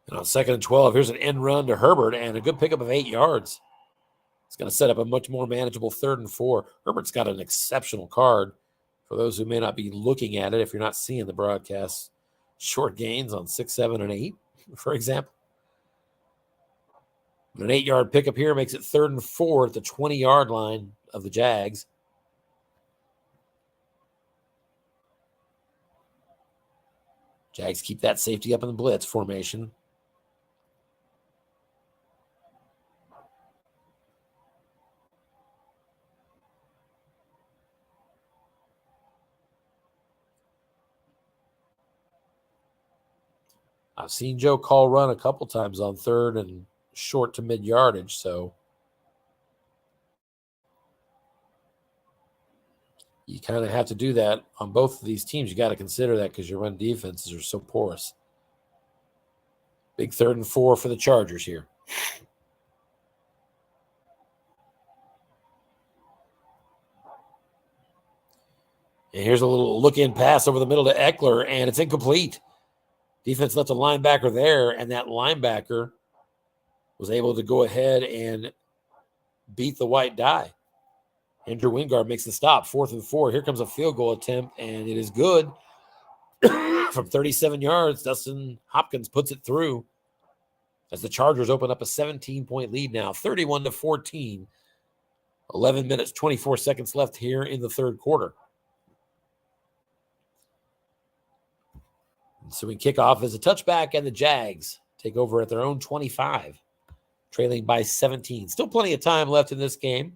And on 2nd and 12, here's an end run to Herbert and a good pickup of 8 yards. It's going to set up a much more manageable 3rd and 4. Herbert's got an exceptional card. For those who may not be looking at it, if you're not seeing the broadcast, short gains on 6, 7, and 8, for example. An 8-yard pickup here makes it 3rd and 4 at the 20-yard line of the Jags. Jags keep that safety up in the blitz formation. I've seen Joe call run a couple times on 3rd and short to mid yardage, so you kind of have to do that on both of these teams. You got to consider that because your run defenses are so porous. Big 3rd and 4 for the Chargers here. And here's a little look-in pass over the middle to Eckler, and it's incomplete. Defense left a linebacker there, and that linebacker was able to go ahead and beat the white die. Andrew Wingard makes the stop, 4th and 4. Here comes a field goal attempt, and it is good. From 37 yards, Dustin Hopkins puts it through as the Chargers open up a 17-point lead now, 31-14. 11 minutes, 24 seconds left here in the 3rd quarter. So we kick off as a touchback, and the Jags take over at their own 25, trailing by 17. Still plenty of time left in this game.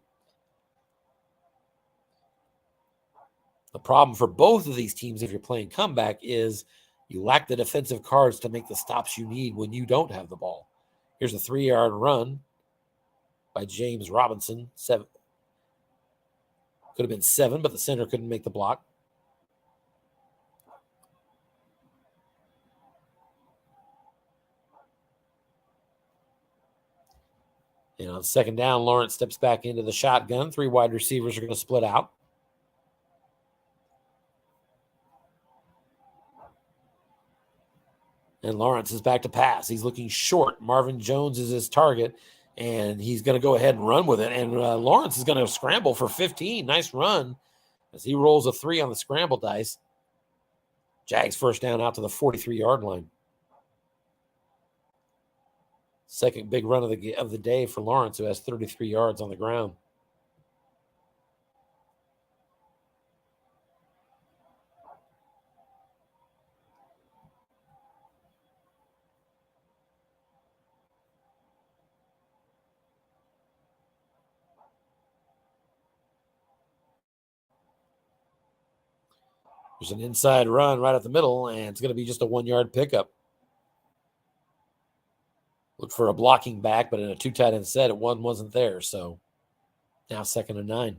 The problem for both of these teams, if you're playing comeback, is you lack the defensive cards to make the stops you need when you don't have the ball. Here's a 3-yard run by James Robinson. 7. Could have been 7, but the center couldn't make the block. And on 2nd down, Lawrence steps back into the shotgun. 3 wide receivers are going to split out. And Lawrence is back to pass. He's looking short. Marvin Jones is his target, and he's going to go ahead and run with it. And Lawrence is going to scramble for 15. Nice run as he rolls a 3 on the scramble dice. Jags 1st down out to the 43-yard line. Second big run of the day for Lawrence, who has 33 yards on the ground. There's an inside run right at the middle, and it's going to be just a 1-yard pickup. Look for a blocking back, but in a 2 tight end set, one wasn't there. So now 2nd and 9.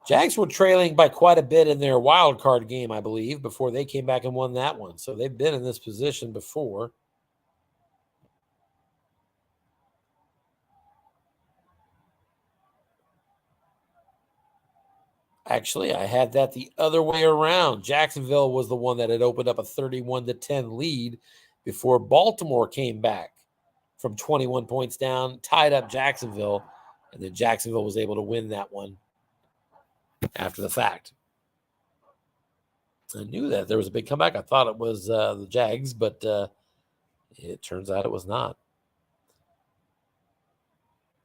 Jags were trailing by quite a bit in their wild card game, I believe, before they came back and won that one. So they've been in this position before. Actually, I had that the other way around. Jacksonville was the one that had opened up a 31-10 lead before Baltimore came back from 21 points down, tied up Jacksonville, and then Jacksonville was able to win that one after the fact. I knew that there was a big comeback. I thought it was the Jags, but it turns out it was not.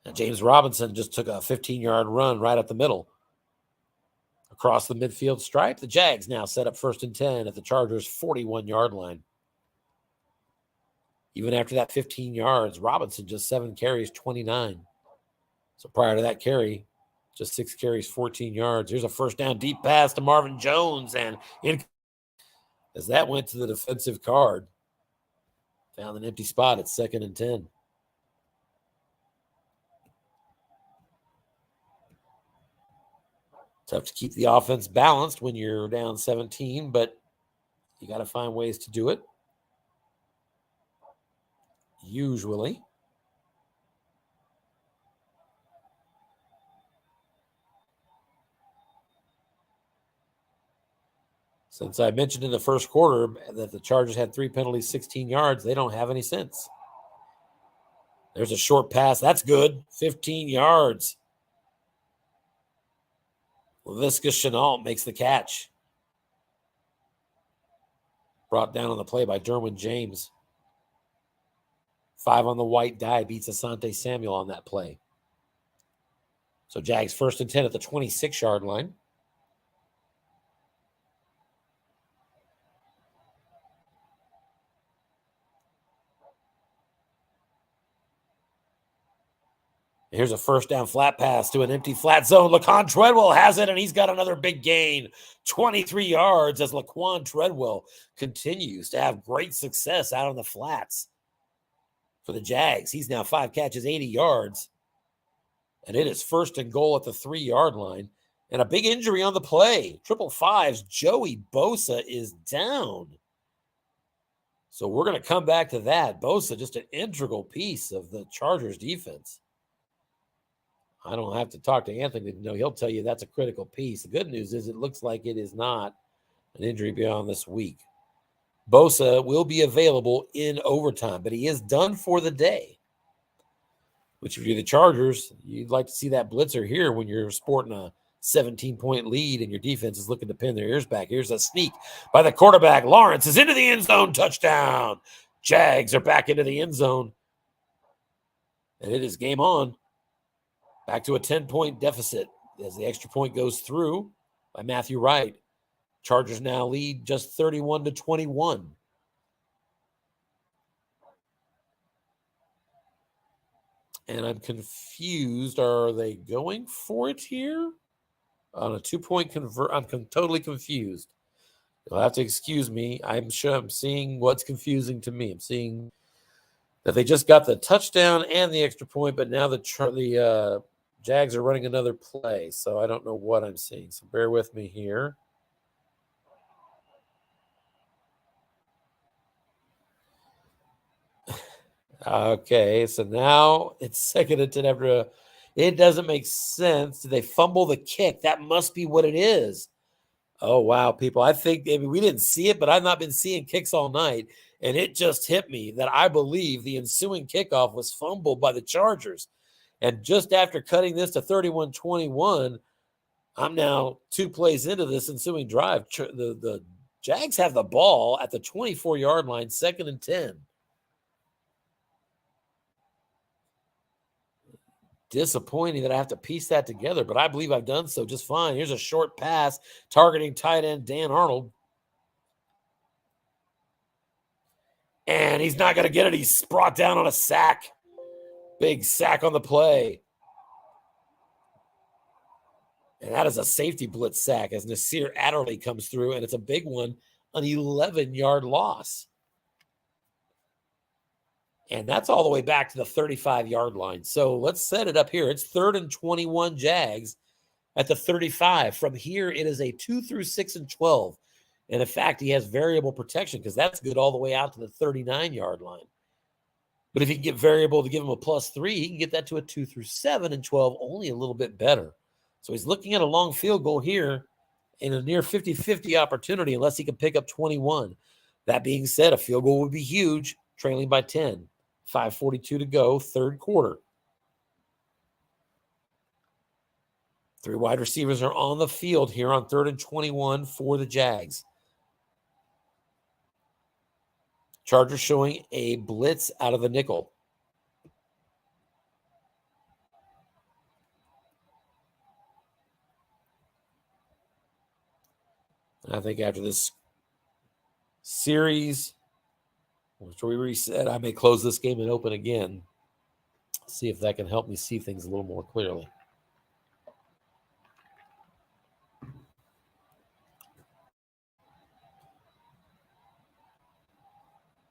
And James Robinson just took a 15-yard run right up the middle. Across the midfield stripe, the Jags now set up 1st and 10 at the Chargers' 41-yard line. Even after that 15 yards, Robinson just 7 carries, 29. So prior to that carry, just 6 carries, 14 yards. Here's a first down deep pass to Marvin Jones, and as that went to the defensive card, found an empty spot at 2nd and 10. Tough to keep the offense balanced when you're down 17, but you got to find ways to do it. Usually. Since I mentioned in the first quarter that the Chargers had 3 penalties, 16 yards, they don't have any since. There's a short pass. That's good. 15 yards. Laviska Shenault makes the catch. Brought down on the play by Derwin James. 5 on the white die beats Asante Samuel on that play. So Jags 1st and 10 at the 26-yard line. Here's a first down flat pass to an empty flat zone. Laquan Treadwell has it, and he's got another big gain. 23 yards as Laquan Treadwell continues to have great success out on the flats for the Jags. He's now 5 catches, 80 yards. And it is 1st and goal at the 3-yard line. And a big injury on the play. 555's Joey Bosa is down. So we're going to come back to that. Bosa, just an integral piece of the Chargers defense. I don't have to talk to Anthony to know. He'll tell you that's a critical piece. The good news is it looks like it is not an injury beyond this week. Bosa will be available in overtime, but he is done for the day. Which, if you're the Chargers, you'd like to see that blitzer here when you're sporting a 17-point lead and your defense is looking to pin their ears back. Here's a sneak by the quarterback. Lawrence is into the end zone. Touchdown. Jags are back into the end zone. And it is game on. Back to a 10-point deficit as the extra point goes through by Matthew Wright. Chargers now lead just 31-21. And I'm confused. Are they going for it here? On a 2-point convert, I'm totally confused. You'll have to excuse me. I'm sure I'm seeing what's confusing to me. I'm seeing that they just got the touchdown and the extra point, but now the Jags are running another play, so I don't know what I'm seeing. So bear with me here. Okay, so now it's 2nd and 10 after it doesn't make sense. Did they fumble the kick? That must be what it is. Oh, wow, people. I think we didn't see it, but I've not been seeing kicks all night, and it just hit me that I believe the ensuing kickoff was fumbled by the Chargers. And just after cutting this to 31-21, I'm now 2 plays into this ensuing drive. The Jags have the ball at the 24-yard line, 2nd and 10. Disappointing that I have to piece that together, but I believe I've done so just fine. Here's a short pass targeting tight end Dan Arnold. And he's not going to get it. He's brought down on a sack. Big sack on the play. And that is a safety blitz sack as Nasir Adderley comes through, and it's a big one, an 11-yard loss. And that's all the way back to the 35-yard line. So let's set it up here. It's 3rd and 21 Jags at the 35. From here, it is a 2 through 6 and 12. And in fact, he has variable protection because that's good all the way out to the 39-yard line. But if he can get variable to give him a +3, he can get that to a 2 through 7 and 12, only a little bit better. So he's looking at a long field goal here in a near 50-50 opportunity unless he can pick up 21. That being said, a field goal would be huge, trailing by 10. 5:42 to go, third quarter. 3 wide receivers are on the field here on 3rd and 21 for the Jags. Chargers showing a blitz out of the nickel. And I think after this series, which we reset, I may close this game and open again. See if that can help me see things a little more clearly.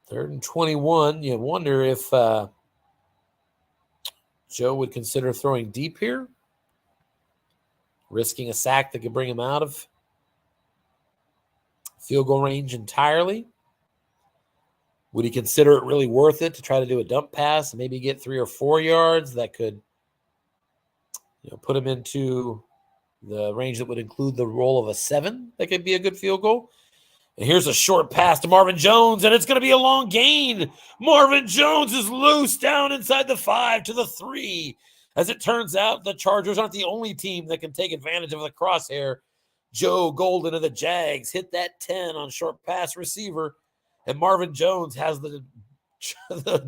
Third and 21. You wonder if Joe would consider throwing deep here, risking a sack that could bring him out of field goal range entirely. Would he consider it really worth it to try to do a dump pass and maybe get 3 or 4 yards that could, put him into the range that would include the roll of a 7? That could be a good field goal. And here's a short pass to Marvin Jones, and it's going to be a long gain. Marvin Jones is loose down inside the 5 to the 3. As it turns out, the Chargers aren't the only team that can take advantage of the crosshair. Joe Golden of the Jags hit that 10 on short pass receiver, and Marvin Jones has the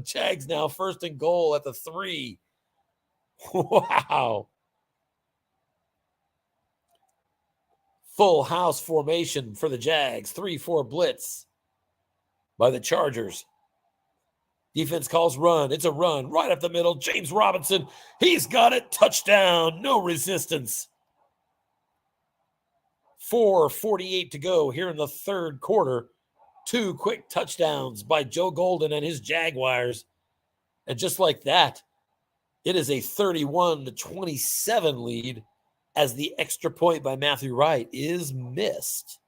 Jags now first and goal at the 3. Wow. Full house formation for the Jags. 3-4 blitz by the Chargers. Defense calls run. It's a run right up the middle. James Robinson, he's got it. Touchdown. No resistance. 4:48 to go here in the third quarter. 2 quick touchdowns by Joe Golden and his Jaguars. And just like that, it is a 31-27 lead as the extra point by Matthew Wright is missed.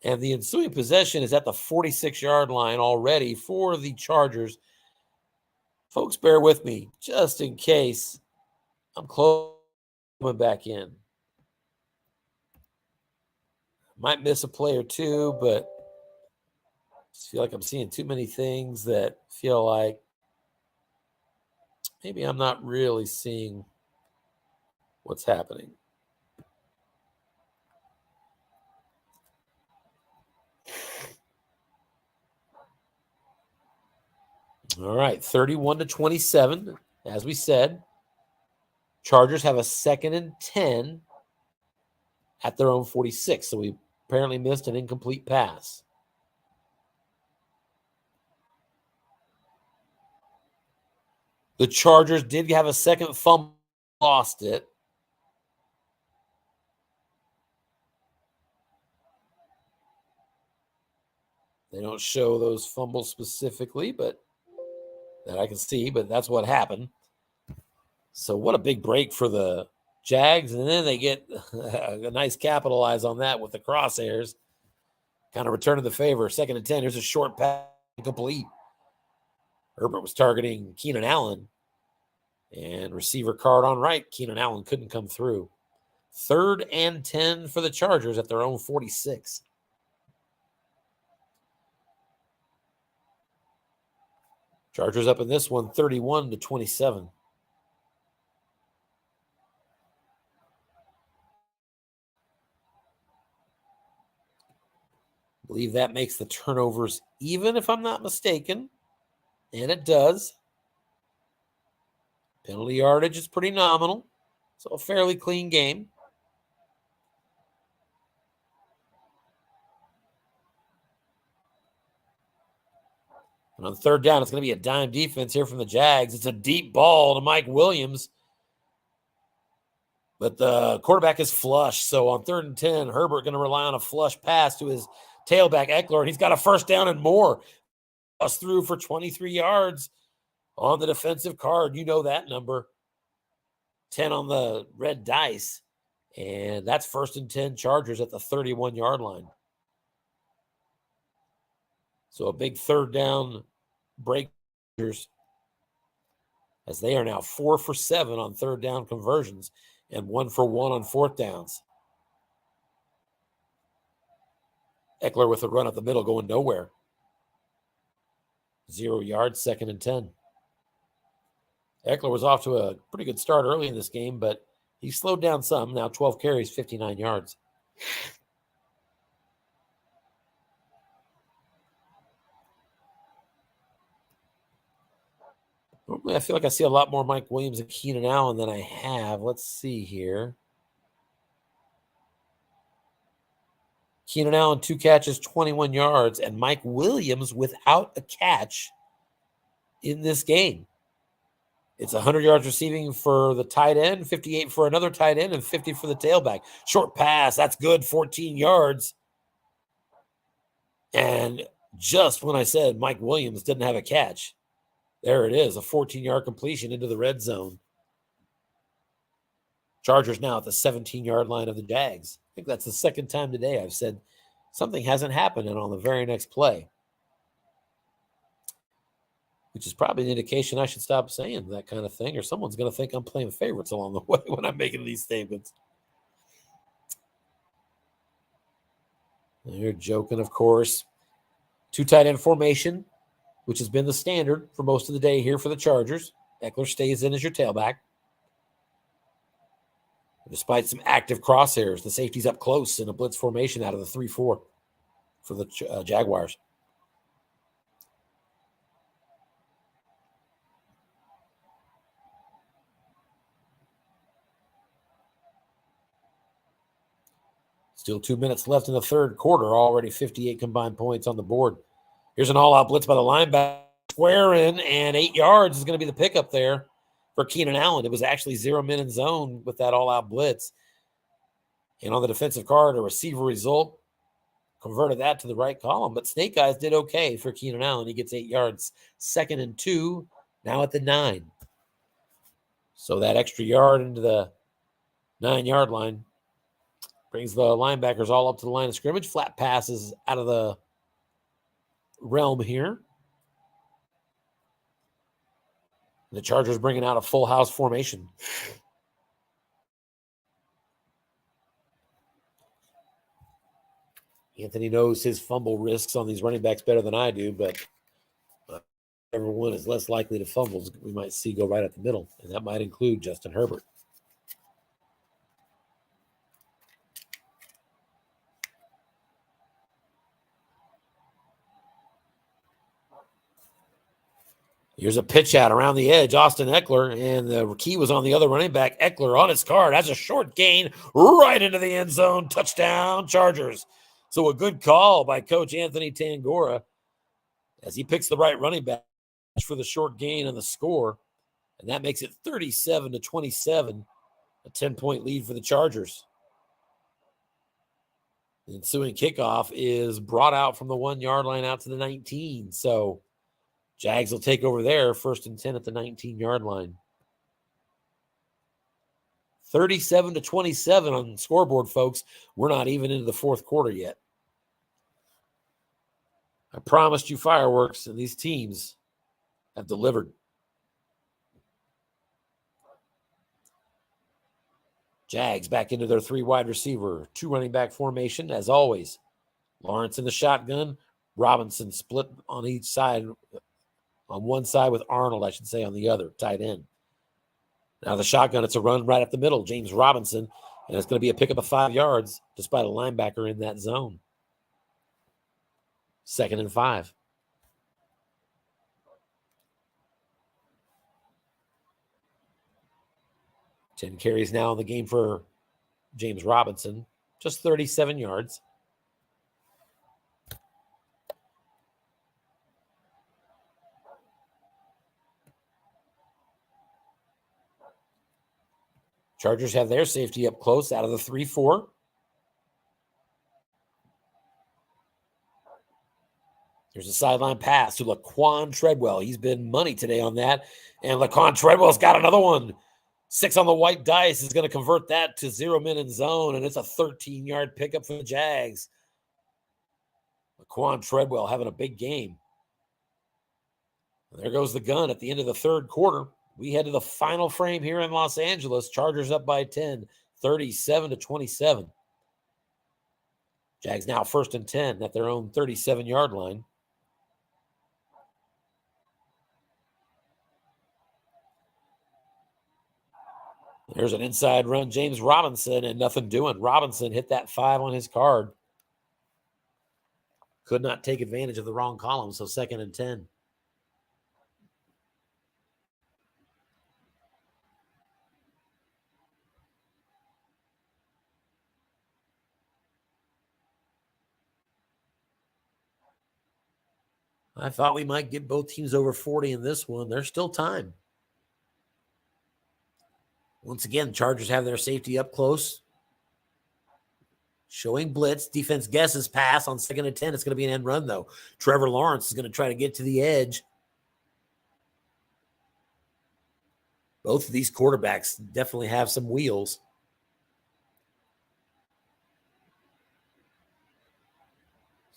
And the ensuing possession is at the 46-yard line already for the Chargers. Folks, bear with me just in case I'm coming back in. Might miss a play or two, but I just feel like I'm seeing too many things that feel like maybe I'm not really seeing what's happening. All right, 31-27, as we said. Chargers have a 2nd and 10 at their own 46, so we apparently missed an incomplete pass. The Chargers did have a second fumble, lost it. They don't show those fumbles specifically, but that I can see, but that's what happened. So what a big break for the Jags, and then they get a nice capitalize on that with the crosshairs. Kind of returning the favor. 2nd and 10. Here's a short pass, incomplete. Herbert was targeting Keenan Allen, and receiver card on right. Keenan Allen couldn't come through. 3rd and 10 for the Chargers at their own 46. Chargers up in this one, 31-27. I believe that makes the turnovers even, if I'm not mistaken. And it does. Penalty yardage is pretty nominal. So a fairly clean game. And on 3rd down, it's going to be a dime defense here from the Jags. It's a deep ball to Mike Williams. But the quarterback is flush. So on 3rd and 10, Herbert going to rely on a flush pass to his tailback, Eckler. And he's got a first down and more. Us through for 23 yards on the defensive card. You know that number. 10 on the red dice. And that's 1st and 10 Chargers at the 31-yard line. So a big 3rd down break as they are now 4 for 7 on third down conversions and 1 for 1 on fourth downs. Eckler with a run up the middle going nowhere. 0 yards, 2nd and 10. Eckler was off to a pretty good start early in this game, but he slowed down some. Now 12 carries, 59 yards. Normally, I feel like I see a lot more Mike Williams and Keenan Allen than I have. Let's see here. Keenan Allen, 2 catches, 21 yards, and Mike Williams without a catch in this game. It's 100 yards receiving for the tight end, 58 for another tight end, and 50 for the tailback. Short pass, that's good, 14 yards. And just when I said Mike Williams didn't have a catch, there it is, a 14-yard completion into the red zone. Chargers now at the 17-yard line of the Jags. I think that's the second time today I've said something hasn't happened, and on the very next play, which is probably an indication I should stop saying that kind of thing, or someone's going to think I'm playing favorites along the way when I'm making these statements. You're joking, of course. 2 tight end formation, which has been the standard for most of the day here for the Chargers. Eckler stays in as your tailback. Despite some active crosshairs, the safety's up close in a blitz formation out of the 3-4 for the Jaguars. Still 2 minutes left in the third quarter. Already 58 combined points on the board. Here's an all-out blitz by the linebacker. Square in, and 8 yards is going to be the pickup there for Keenan Allen. It was actually 0 men in zone with that all-out blitz. And on the defensive card, a receiver result converted that to the right column. But Snake Eyes did okay for Keenan Allen. He gets 8 yards. 2nd and 2, now at the 9. So that extra yard into the 9-yard line brings the linebackers all up to the line of scrimmage. Flat passes out of the realm here. The Chargers bringing out a full house formation. Anthony knows his fumble risks on these running backs better than I do, but everyone is less likely to fumble. We might see go right at the middle, and that might include Justin Herbert. Here's a pitch out around the edge, Austin Eckler, and the key was on the other running back. Eckler on his card has a short gain right into the end zone. Touchdown, Chargers. So a good call by Coach Anthony Tangora as he picks the right running back for the short gain and the score, and that makes it 37-27, a 10-point lead for the Chargers. The ensuing kickoff is brought out from the 1-yard line out to the 19, so Jags will take over there, 1st and 10 at the 19-yard line. 37-27 on the scoreboard, folks. We're not even into the fourth quarter yet. I promised you fireworks, and these teams have delivered. Jags back into their 3 wide receiver, 2 running back formation, as always. Lawrence in the shotgun. Robinson split on each side. On one side with Arnold, I should say, on the other, tight end. Now the shotgun, it's a run right up the middle. James Robinson, and it's going to be a pickup of 5 yards despite a linebacker in that zone. 2nd and 5. Ten carries now in the game for James Robinson. Just 37 yards. Chargers have their safety up close out of the 3-4. There's a sideline pass to Laquan Treadwell. He's been money today on that. And Laquan Treadwell's got another one. 6 on the white dice is going to convert that to 0 men in zone, and it's a 13-yard pickup for the Jags. Laquan Treadwell having a big game. There goes the gun at the end of the third quarter. We head to the final frame here in Los Angeles. Chargers up by 10, 37-27. Jags now 1st and 10 at their own 37-yard line. There's an inside run. James Robinson and nothing doing. Robinson hit that 5 on his card. Could not take advantage of the wrong column, so 2nd and 10. I thought we might get both teams over 40 in this one. There's still time. Once again, Chargers have their safety up close. Showing blitz. Defense guesses pass on 2nd and 10. It's going to be an end run, though. Trevor Lawrence is going to try to get to the edge. Both of these quarterbacks definitely have some wheels.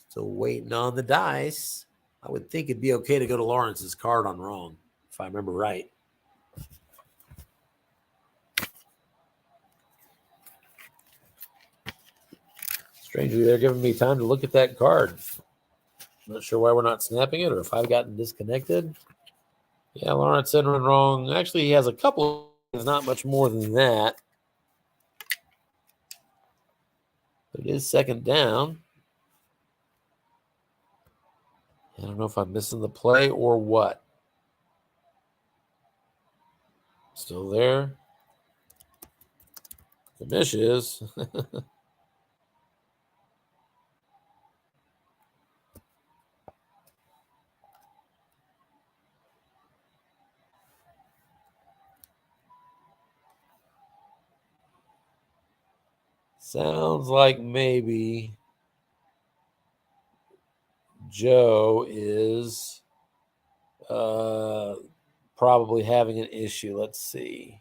Still waiting on the dice. I would think it'd be okay to go to Lawrence's card on wrong, if I remember right. Strangely, they're giving me time to look at that card. Not sure why we're not snapping it or if I've gotten disconnected. Yeah, Lawrence entering wrong. Actually, he has a couple. Not much more than that. But it is 2nd down. I don't know if I'm missing the play or what. Still there. The miss is. Sounds like maybe Joe is probably having an issue. Let's see.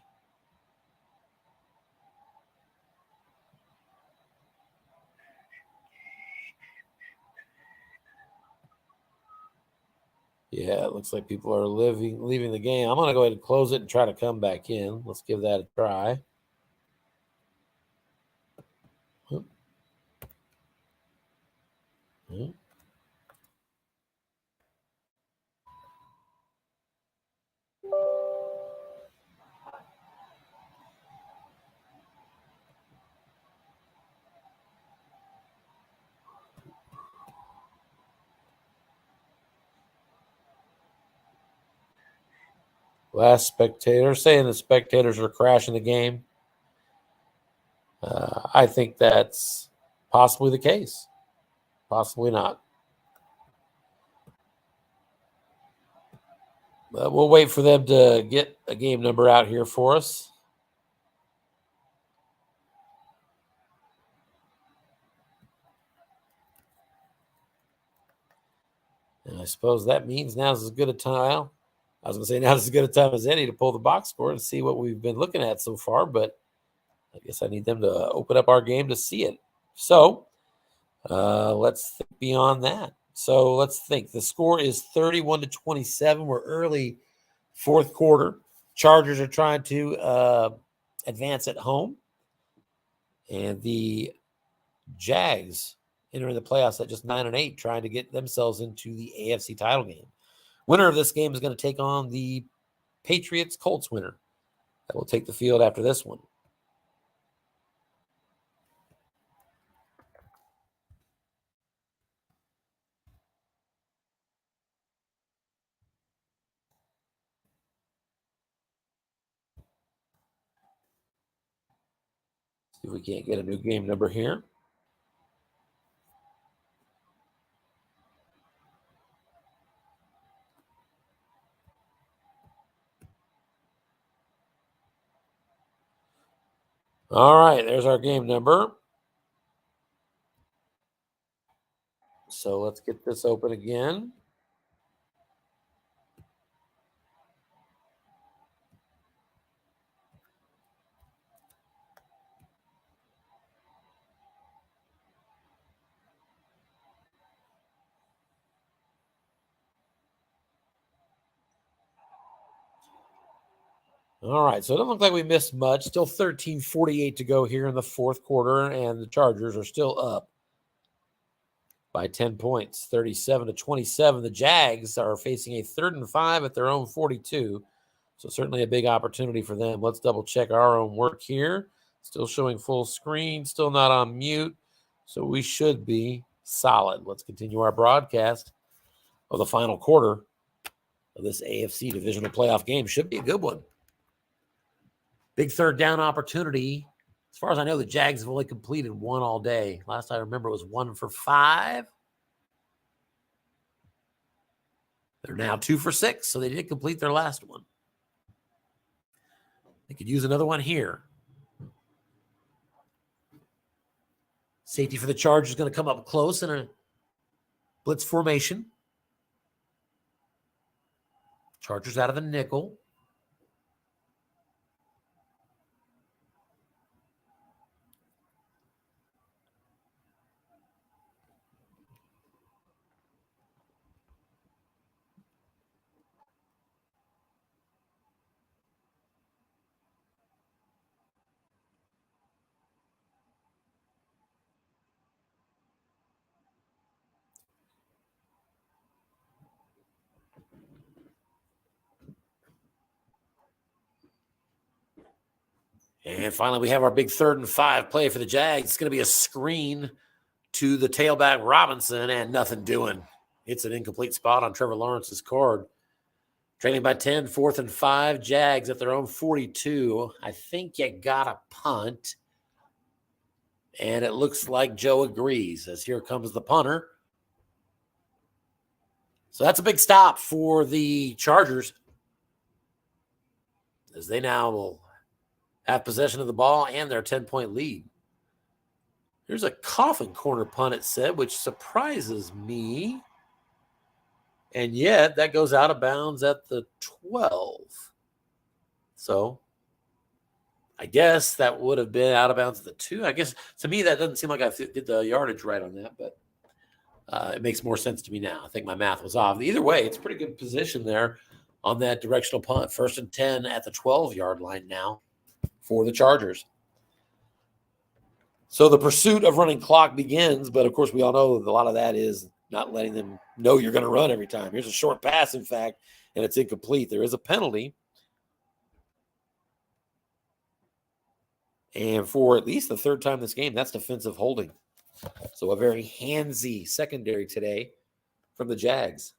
Yeah, it looks like people are leaving the game. I'm going to go ahead and close it and try to come back in. Let's give that a try. Last spectator saying the spectators are crashing the game. I think that's possibly the case. Possibly not. But we'll wait for them to get a game number out here for us. And I suppose that means now's as good a time. I was going to say now's as good a time as any to pull the box score and see what we've been looking at so far. But I guess I need them to open up our game to see it. So let's think beyond that. So let's think. The score is 31-27. We're early 4th quarter. Chargers are trying to advance at home. And the Jags entering the playoffs at just 9-8, trying to get themselves into the AFC title game. Winner of this game is going to take on the Patriots-Colts winner. That will take the field after this one. See if we can't get a new game number here. All right, there's our game number. So let's get this open again. All right, so it doesn't look like we missed much. Still 13:48 to go here in the fourth quarter, and the Chargers are still up by 10 points, 37-27. The Jags are facing a 3rd and 5 at their own 42, so certainly a big opportunity for them. Let's double check our own work here. Still showing full screen, still not on mute, so we should be solid. Let's continue our broadcast of the final quarter of this AFC Divisional playoff game. Should be a good one. Big 3rd down opportunity. As far as I know, the Jags have only completed one all day. Last I remember it was 1 for 5. They're now 2 for 6, so they did complete their last one. They could use another one here. Safety for the Chargers is going to come up close in a blitz formation. Chargers out of the nickel. And finally, we have our big 3rd and 5 play for the Jags. It's going to be a screen to the tailback Robinson, and nothing doing. It's an incomplete spot on Trevor Lawrence's card. Trailing by 10, 4th and 5. Jags at their own 42. I think you got a punt. And it looks like Joe agrees, as here comes the punter. So that's a big stop for the Chargers, as they now will have possession of the ball and their 10-point lead. There's a coffin corner punt, it said, which surprises me. And yet that goes out of bounds at the 12. So I guess that would have been out of bounds at the 2. I guess to me that doesn't seem like I did the yardage right on that, but it makes more sense to me now. I think my math was off. Either way, it's a pretty good position there on that directional punt. 1st and 10 at the 12-yard line now for the Chargers. So the pursuit of running clock begins, but of course we all know that a lot of that is not letting them know you're going to run every time. Here's a short pass, in fact, and it's incomplete. There is a penalty. And for at least the 3rd time this game, that's defensive holding. So a very handsy secondary today from the Jags.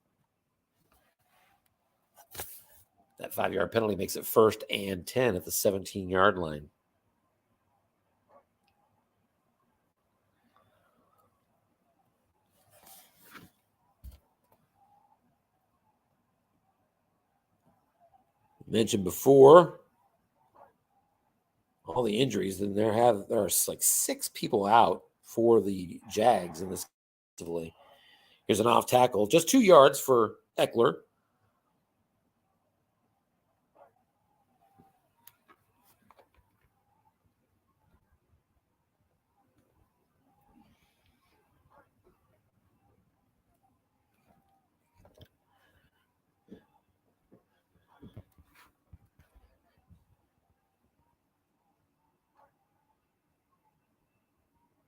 That 5-yard penalty makes it 1st and 10 at the 17-yard line. Mentioned before, all the injuries, and there are like 6 people out for the Jags in this. Here's an off tackle, just 2 yards for Eckler.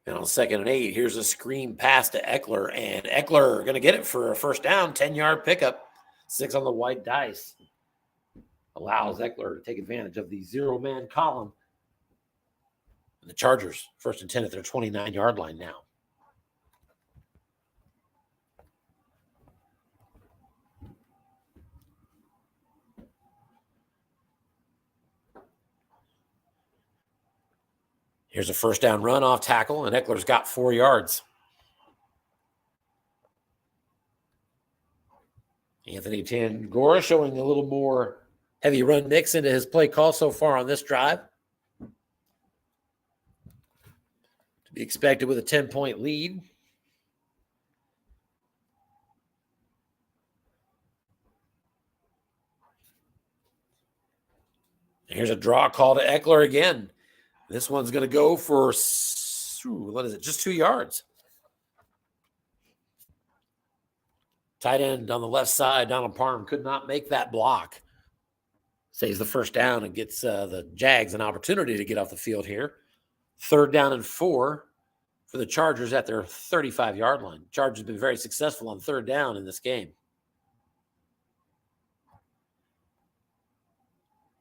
And on 2nd and 8, here's a screen pass to Eckler, and Eckler going to get it for a 1st down, 10-yard pickup, 6 on the white dice. Allows Eckler to take advantage of the 0-man column. And the Chargers, 1st and 10 at their 29-yard line now. Here's a 1st down run off tackle, and Eckler's got 4 yards. Anthony Tangora showing a little more heavy run mix into his play call so far on this drive. To be expected with a 10-point lead. Here's a draw call to Eckler again. This one's going to go for, what is it, just 2 yards. Tight end on the left side, Donald Parham could not make that block. Saves the first down and gets the Jags an opportunity to get off the field here. 3rd down and 4 for the Chargers at their 35-yard line. Chargers have been very successful on 3rd down in this game.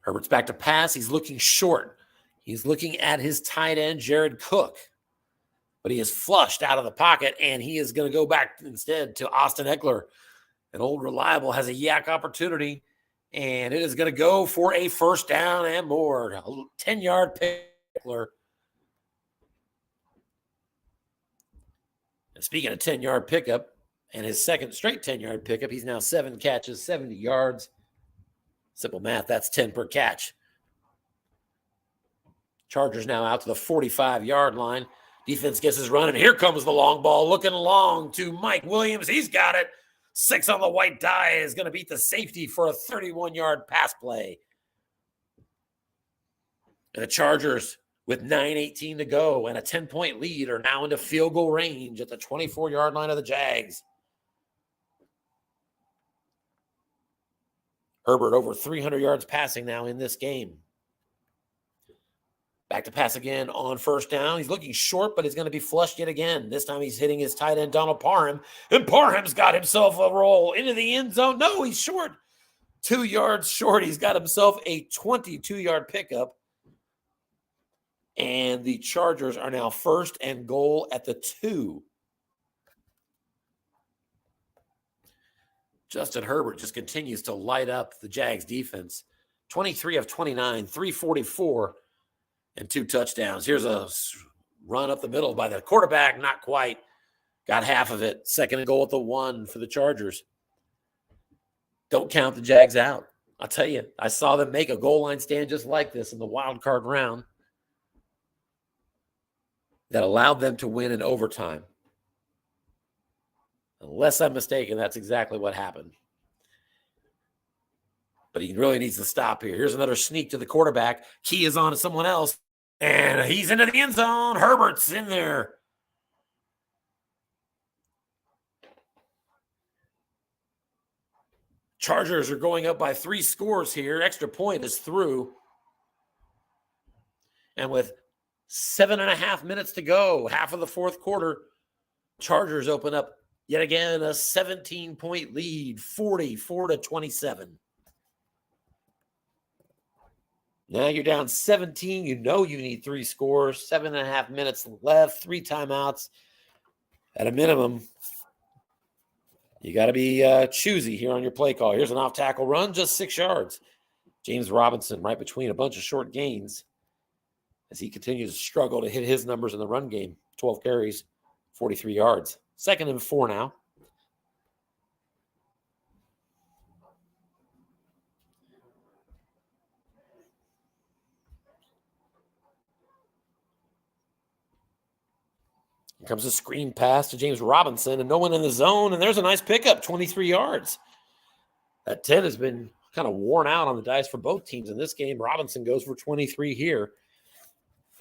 Herbert's back to pass. He's looking short. He's looking at his tight end, Jared Cook. But he is flushed out of the pocket, and he is going to go back instead to Austin Eckler. An old reliable has a yak opportunity, and it is going to go for a 1st down and more. A 10-yard pick. Eckler. And speaking of 10-yard pickup, and his second straight 10-yard pickup, he's now 7 catches, 70 yards. Simple math, that's 10 per catch. Chargers now out to the 45-yard line. Defense gets his run, and here comes the long ball, looking long to Mike Williams. He's got it. 6 on the white die is going to beat the safety for a 31-yard pass play. And the Chargers, with 9:18 to go and a 10-point lead, are now into field goal range at the 24-yard line of the Jags. Herbert over 300 yards passing now in this game. Back to pass again on 1st down. He's looking short, but he's going to be flushed yet again. This time he's hitting his tight end, Donald Parham. And Parham's got himself a roll into the end zone. No, he's short. 2 yards short. He's got himself a 22-yard pickup. And the Chargers are now 1st and goal at the 2. Justin Herbert just continues to light up the Jags defense. 23 of 29, 344. And 2 touchdowns. Here's a run up the middle by the quarterback. Not quite. Got half of it. 2nd and goal at the 1 for the Chargers. Don't count the Jags out. I'll tell you, I saw them make a goal line stand just like this in the wild card round that allowed them to win in overtime. Unless I'm mistaken, that's exactly what happened. But he really needs to stop here. Here's another sneak to the quarterback. Key is on to someone else. And he's into the end zone. Herbert's in there. Chargers are going up by 3 scores here. Extra point is through. And with 7.5 minutes to go, half of the 4th quarter, Chargers open up yet again a 17-point lead, 44-27. Now you're down 17. You know you need 3 scores. 7.5 minutes left. 3 timeouts. At a minimum, you got to be choosy here on your play call. Here's an off-tackle run, just 6 yards. James Robinson right between a bunch of short gains as he continues to struggle to hit his numbers in the run game. 12 carries, 43 yards. 2nd and 4 now. Here comes a screen pass to James Robinson, and no one in the zone, and there's a nice pickup, 23 yards. That 10 has been kind of worn out on the dice for both teams in this game. Robinson goes for 23 here,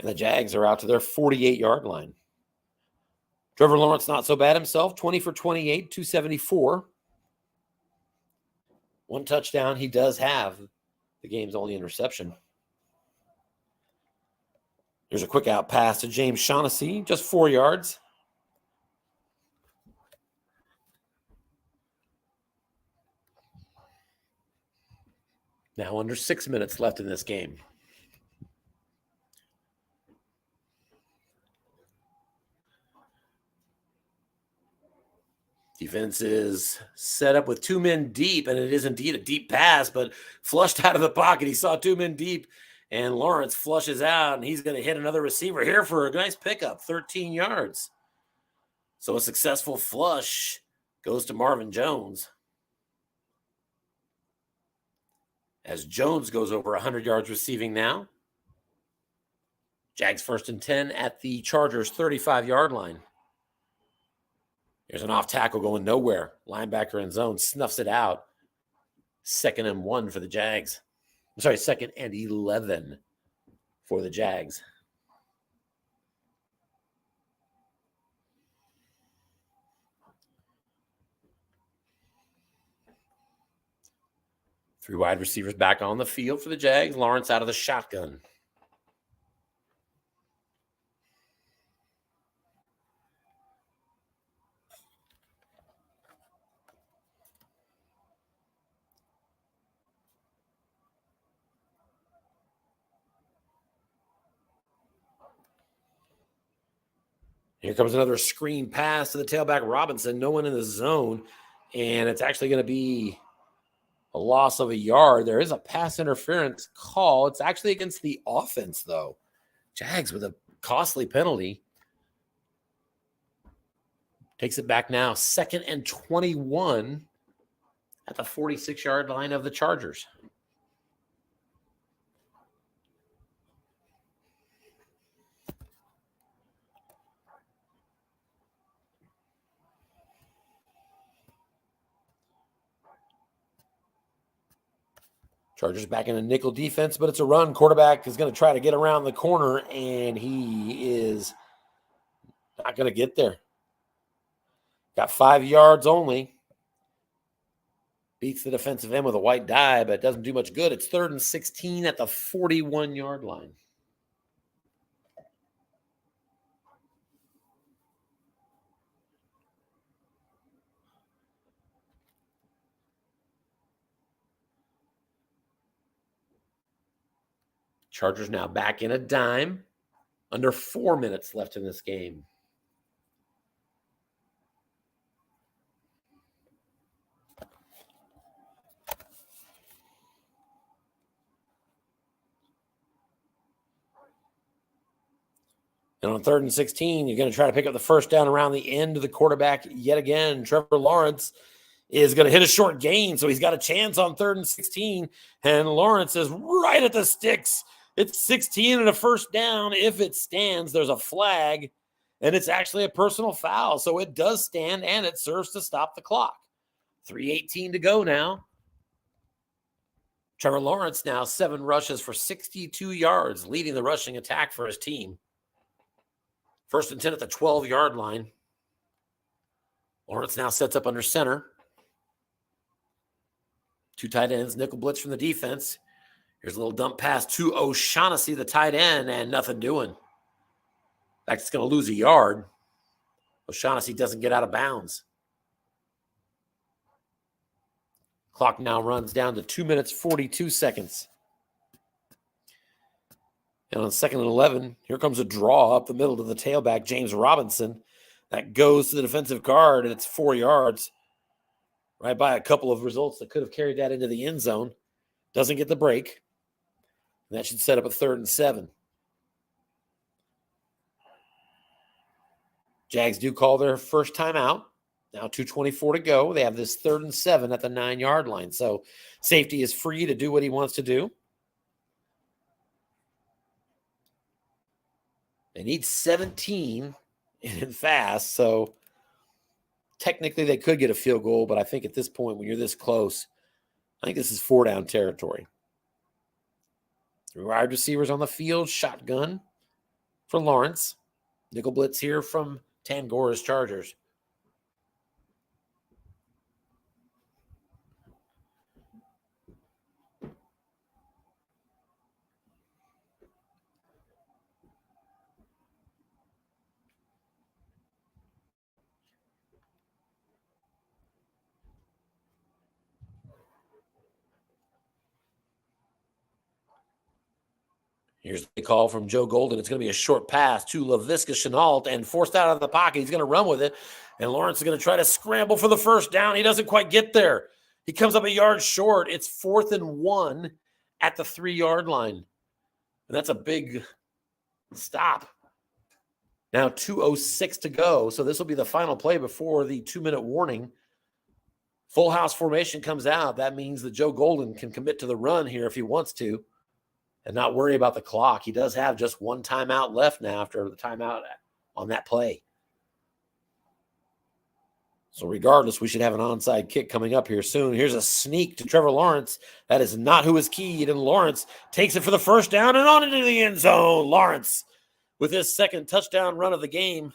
and the Jags are out to their 48-yard line. Trevor Lawrence not so bad himself, 20 for 28, 274. 1 touchdown he does have. The game's only interception. There's a quick out pass to James Shaughnessy, just 4 yards. Now under 6 minutes left in this game. Defense is set up with 2 men deep, and it is indeed a deep pass, but flushed out of the pocket. He saw 2 men deep. And Lawrence flushes out, and he's going to hit another receiver here for a nice pickup, 13 yards. So a successful flush goes to Marvin Jones. As Jones goes over 100 yards receiving now. Jags 1st and 10 at the Chargers' 35-yard line. Here's an off tackle going nowhere. Linebacker in zone snuffs it out. 2nd and 1 for the Jags. I'm sorry, 2nd and 11 for the Jags. Three wide receivers back on the field for the Jags. Lawrence out of the shotgun. Here comes another screen pass to the tailback Robinson. No one in the zone. And it's actually going to be a loss of a yard. There is a pass interference call. It's actually against the offense, though. Jags with a costly penalty. Takes it back now. 2nd and 21 at the 46-yard line of the Chargers. Chargers back in a nickel defense, but it's a run. Quarterback is going to try to get around the corner, and he is not going to get there. Got 5 yards only. Beats the defensive end with a white die, but it doesn't do much good. It's 3rd and 16 at the 41-yard line. Chargers now back in a dime. Under 4 minutes left in this game. And on 3rd and 16, you're going to try to pick up the first down around the end of the quarterback yet again. Trevor Lawrence is going to hit a short gain, so he's got a chance on 3rd and 16. And Lawrence is right at the sticks. It's 16 and a first down. If it stands, there's a flag, and it's actually a personal foul. So it does stand, and it serves to stop the clock. 3:18 to go now. Trevor Lawrence now 7 rushes for 62 yards, leading the rushing attack for his team. 1st and 10 at the 12-yard line. Lawrence now sets up under center. 2 tight ends, nickel blitz from the defense. Here's a little dump pass to O'Shaughnessy, the tight end, and nothing doing. In fact, it's going to lose a yard. O'Shaughnessy doesn't get out of bounds. Clock now runs down to 2 minutes, 42 seconds. And on 2nd and 11, here comes a draw up the middle to the tailback, James Robinson. That goes to the defensive guard, and it's 4 yards. Right by a couple of results that could have carried that into the end zone. Doesn't get the break. And that should set up a 3rd and 7. Jags do call their first timeout. Now 2:24 to go. They have this 3rd and 7 at the 9-yard line. So safety is free to do what he wants to do. They need 17 and fast. So technically they could get a field goal, but I think at this point when you're this close, I think this is 4-down territory. 3 wide receivers on the field. Shotgun for Lawrence. Nickel blitz here from Tangora's Chargers. Here's the call from Joe Golden. It's going to be a short pass to Laviska Shenault and forced out of the pocket. He's going to run with it. And Lawrence is going to try to scramble for the first down. He doesn't quite get there. He comes up a yard short. It's 4th and 1 at the 3-yard line. And that's a big stop. Now 2:06 to go. So this will be the final play before the 2-minute warning. Full house formation comes out. That means that Joe Golden can commit to the run here if he wants to and not worry about the clock. He does have just 1 timeout left now after the timeout on that play. So regardless, we should have an onside kick coming up here soon. Here's a sneak to Trevor Lawrence. That is not who is keyed, and Lawrence takes it for the first down and on into the end zone. Lawrence with his 2nd touchdown run of the game.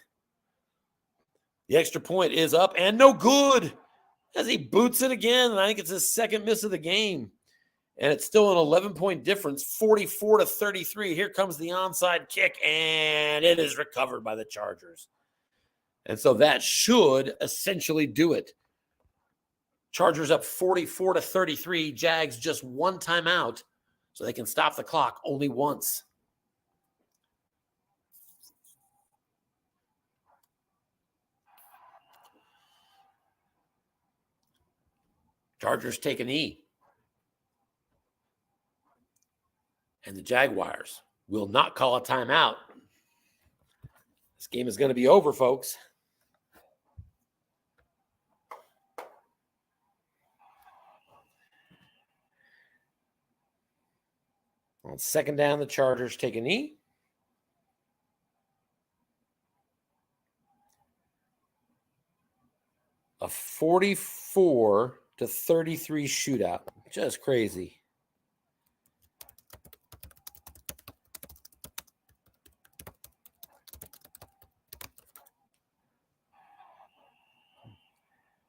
The extra point is up and no good as he boots it again, and I think it's his 2nd miss of the game. And it's still an 11-point difference, 44-33. Here comes the onside kick, and it is recovered by the Chargers. And so that should essentially do it. Chargers up 44-33. Jags just one timeout, so they can stop the clock only once. Chargers take a knee. And the Jaguars will not call a timeout. This game is going to be over, folks. On second down, the Chargers take a knee. A 44-33 shootout. Just crazy.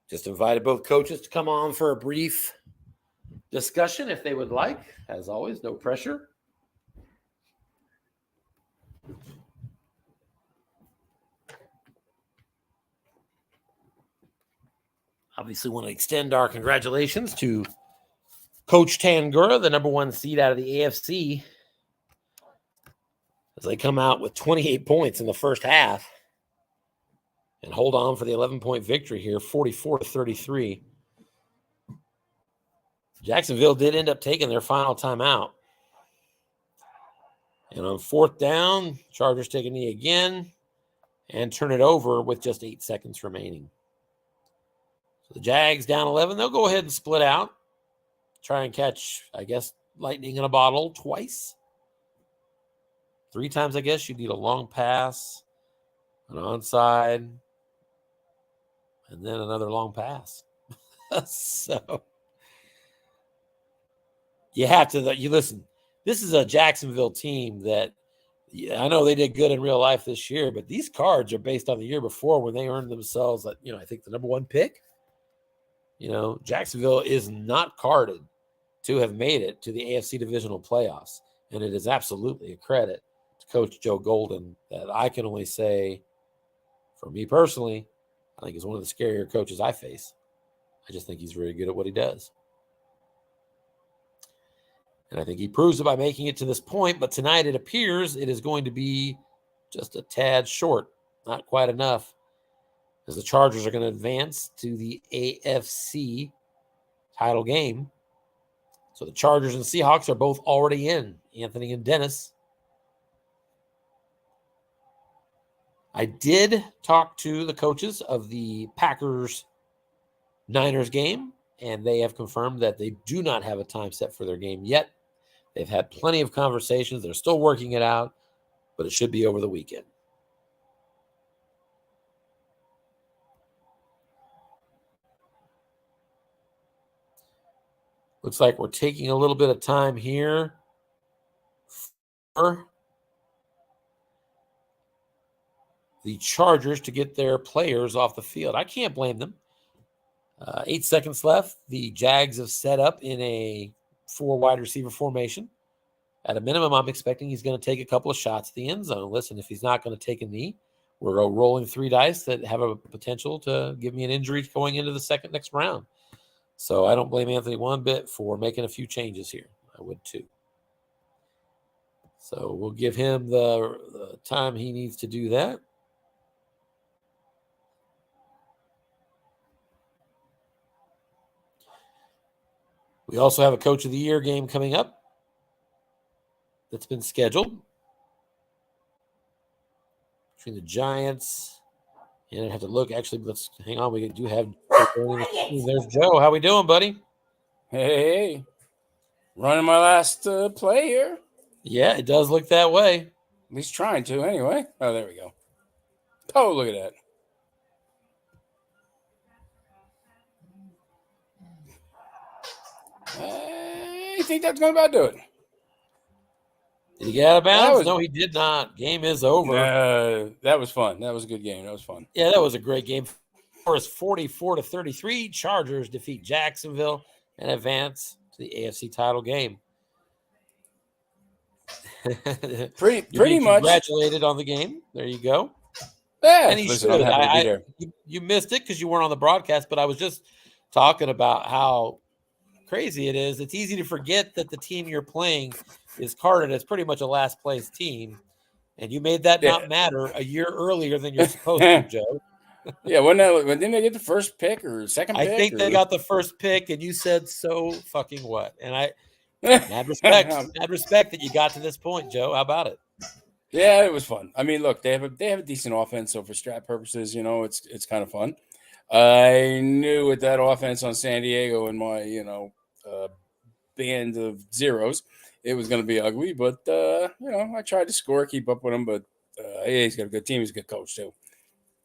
Just invited both coaches to come on for a brief discussion if they would like. As always, no pressure. Obviously want to extend our congratulations to Coach Tangura, the number 1 seed out of the AFC, as they come out with 28 points in the first half and hold on for the 11-point victory here, 44-33. Jacksonville did end up taking their final timeout. And on fourth down, Chargers take a knee again and turn it over with just 8 seconds remaining. So the Jags down 11. They'll go ahead and split out. Try and catch, I guess, lightning in a bottle twice. 3 times, I guess, you need a long pass, an onside, and then another long pass. So you have to, you listen, this is a Jacksonville team that, I know they did good in real life this year, but these cards are based on the year before when they earned themselves, I think the number 1 pick. Jacksonville is not carded to have made it to the AFC Divisional playoffs. And it is absolutely a credit to Coach Joe Golden that I can only say, for me personally, I think he's one of the scarier coaches I face. I just think he's very good at what he does. And I think he proves it by making it to this point. But tonight it appears it is going to be just a tad short. Not quite enough. As the Chargers are going to advance to the AFC title game. So the Chargers and Seahawks are both already in. Anthony and Dennis. I did talk to the coaches of the Packers-Niners game, and they have confirmed that they do not have a time set for their game yet. They've had plenty of conversations. They're still working it out, but it should be over the weekend. Looks like we're taking a little bit of time here for the Chargers to get their players off the field. I can't blame them. 8 seconds left. The Jags have set up in a 4 wide receiver formation. At a minimum, I'm expecting he's going to take a couple of shots at the end zone. Listen, if he's not going to take a knee, we're rolling 3 dice that have a potential to give me an injury going into the next round. So I don't blame Anthony one bit for making a few changes here. I would too. So we'll give him the time he needs to do that. We also have a Coach of the Year game coming up that's been scheduled between the Giants. And I have to look. Actually, let's hang on. We do have. There's Joe. How we doing, buddy? Hey, running my last play here. Yeah, it does look that way. At least trying to, anyway. Oh, there we go. Oh, look at that. I think that's going to about do it. Did he get out of bounds? No, he did not. Game is over. That was fun. That was a good game. That was fun. Yeah, that was a great game. For us, 44-33, Chargers defeat Jacksonville and advance the AFC title game. Pretty You're being much. congratulated on the game. There you go. Yeah, And he listen, should. I'm happy to be there. You missed it because you weren't on the broadcast, but I was just talking about how crazy it is. It's easy to forget that the team you're playing is carded as pretty much a last place team, and you made that not matter a year earlier than you're supposed to, Joe. Yeah, didn't they get the first pick or second pick? I think they got the first pick, and you said so fucking what? And I mad respect that you got to this point, Joe. How about it? Yeah, it was fun. I mean, look, they have a decent offense, so for strat purposes, it's kind of fun. I knew with that offense on San Diego and my band of zeros, it was going to be ugly. But I tried to score, keep up with him. But he's got a good team. He's a good coach too.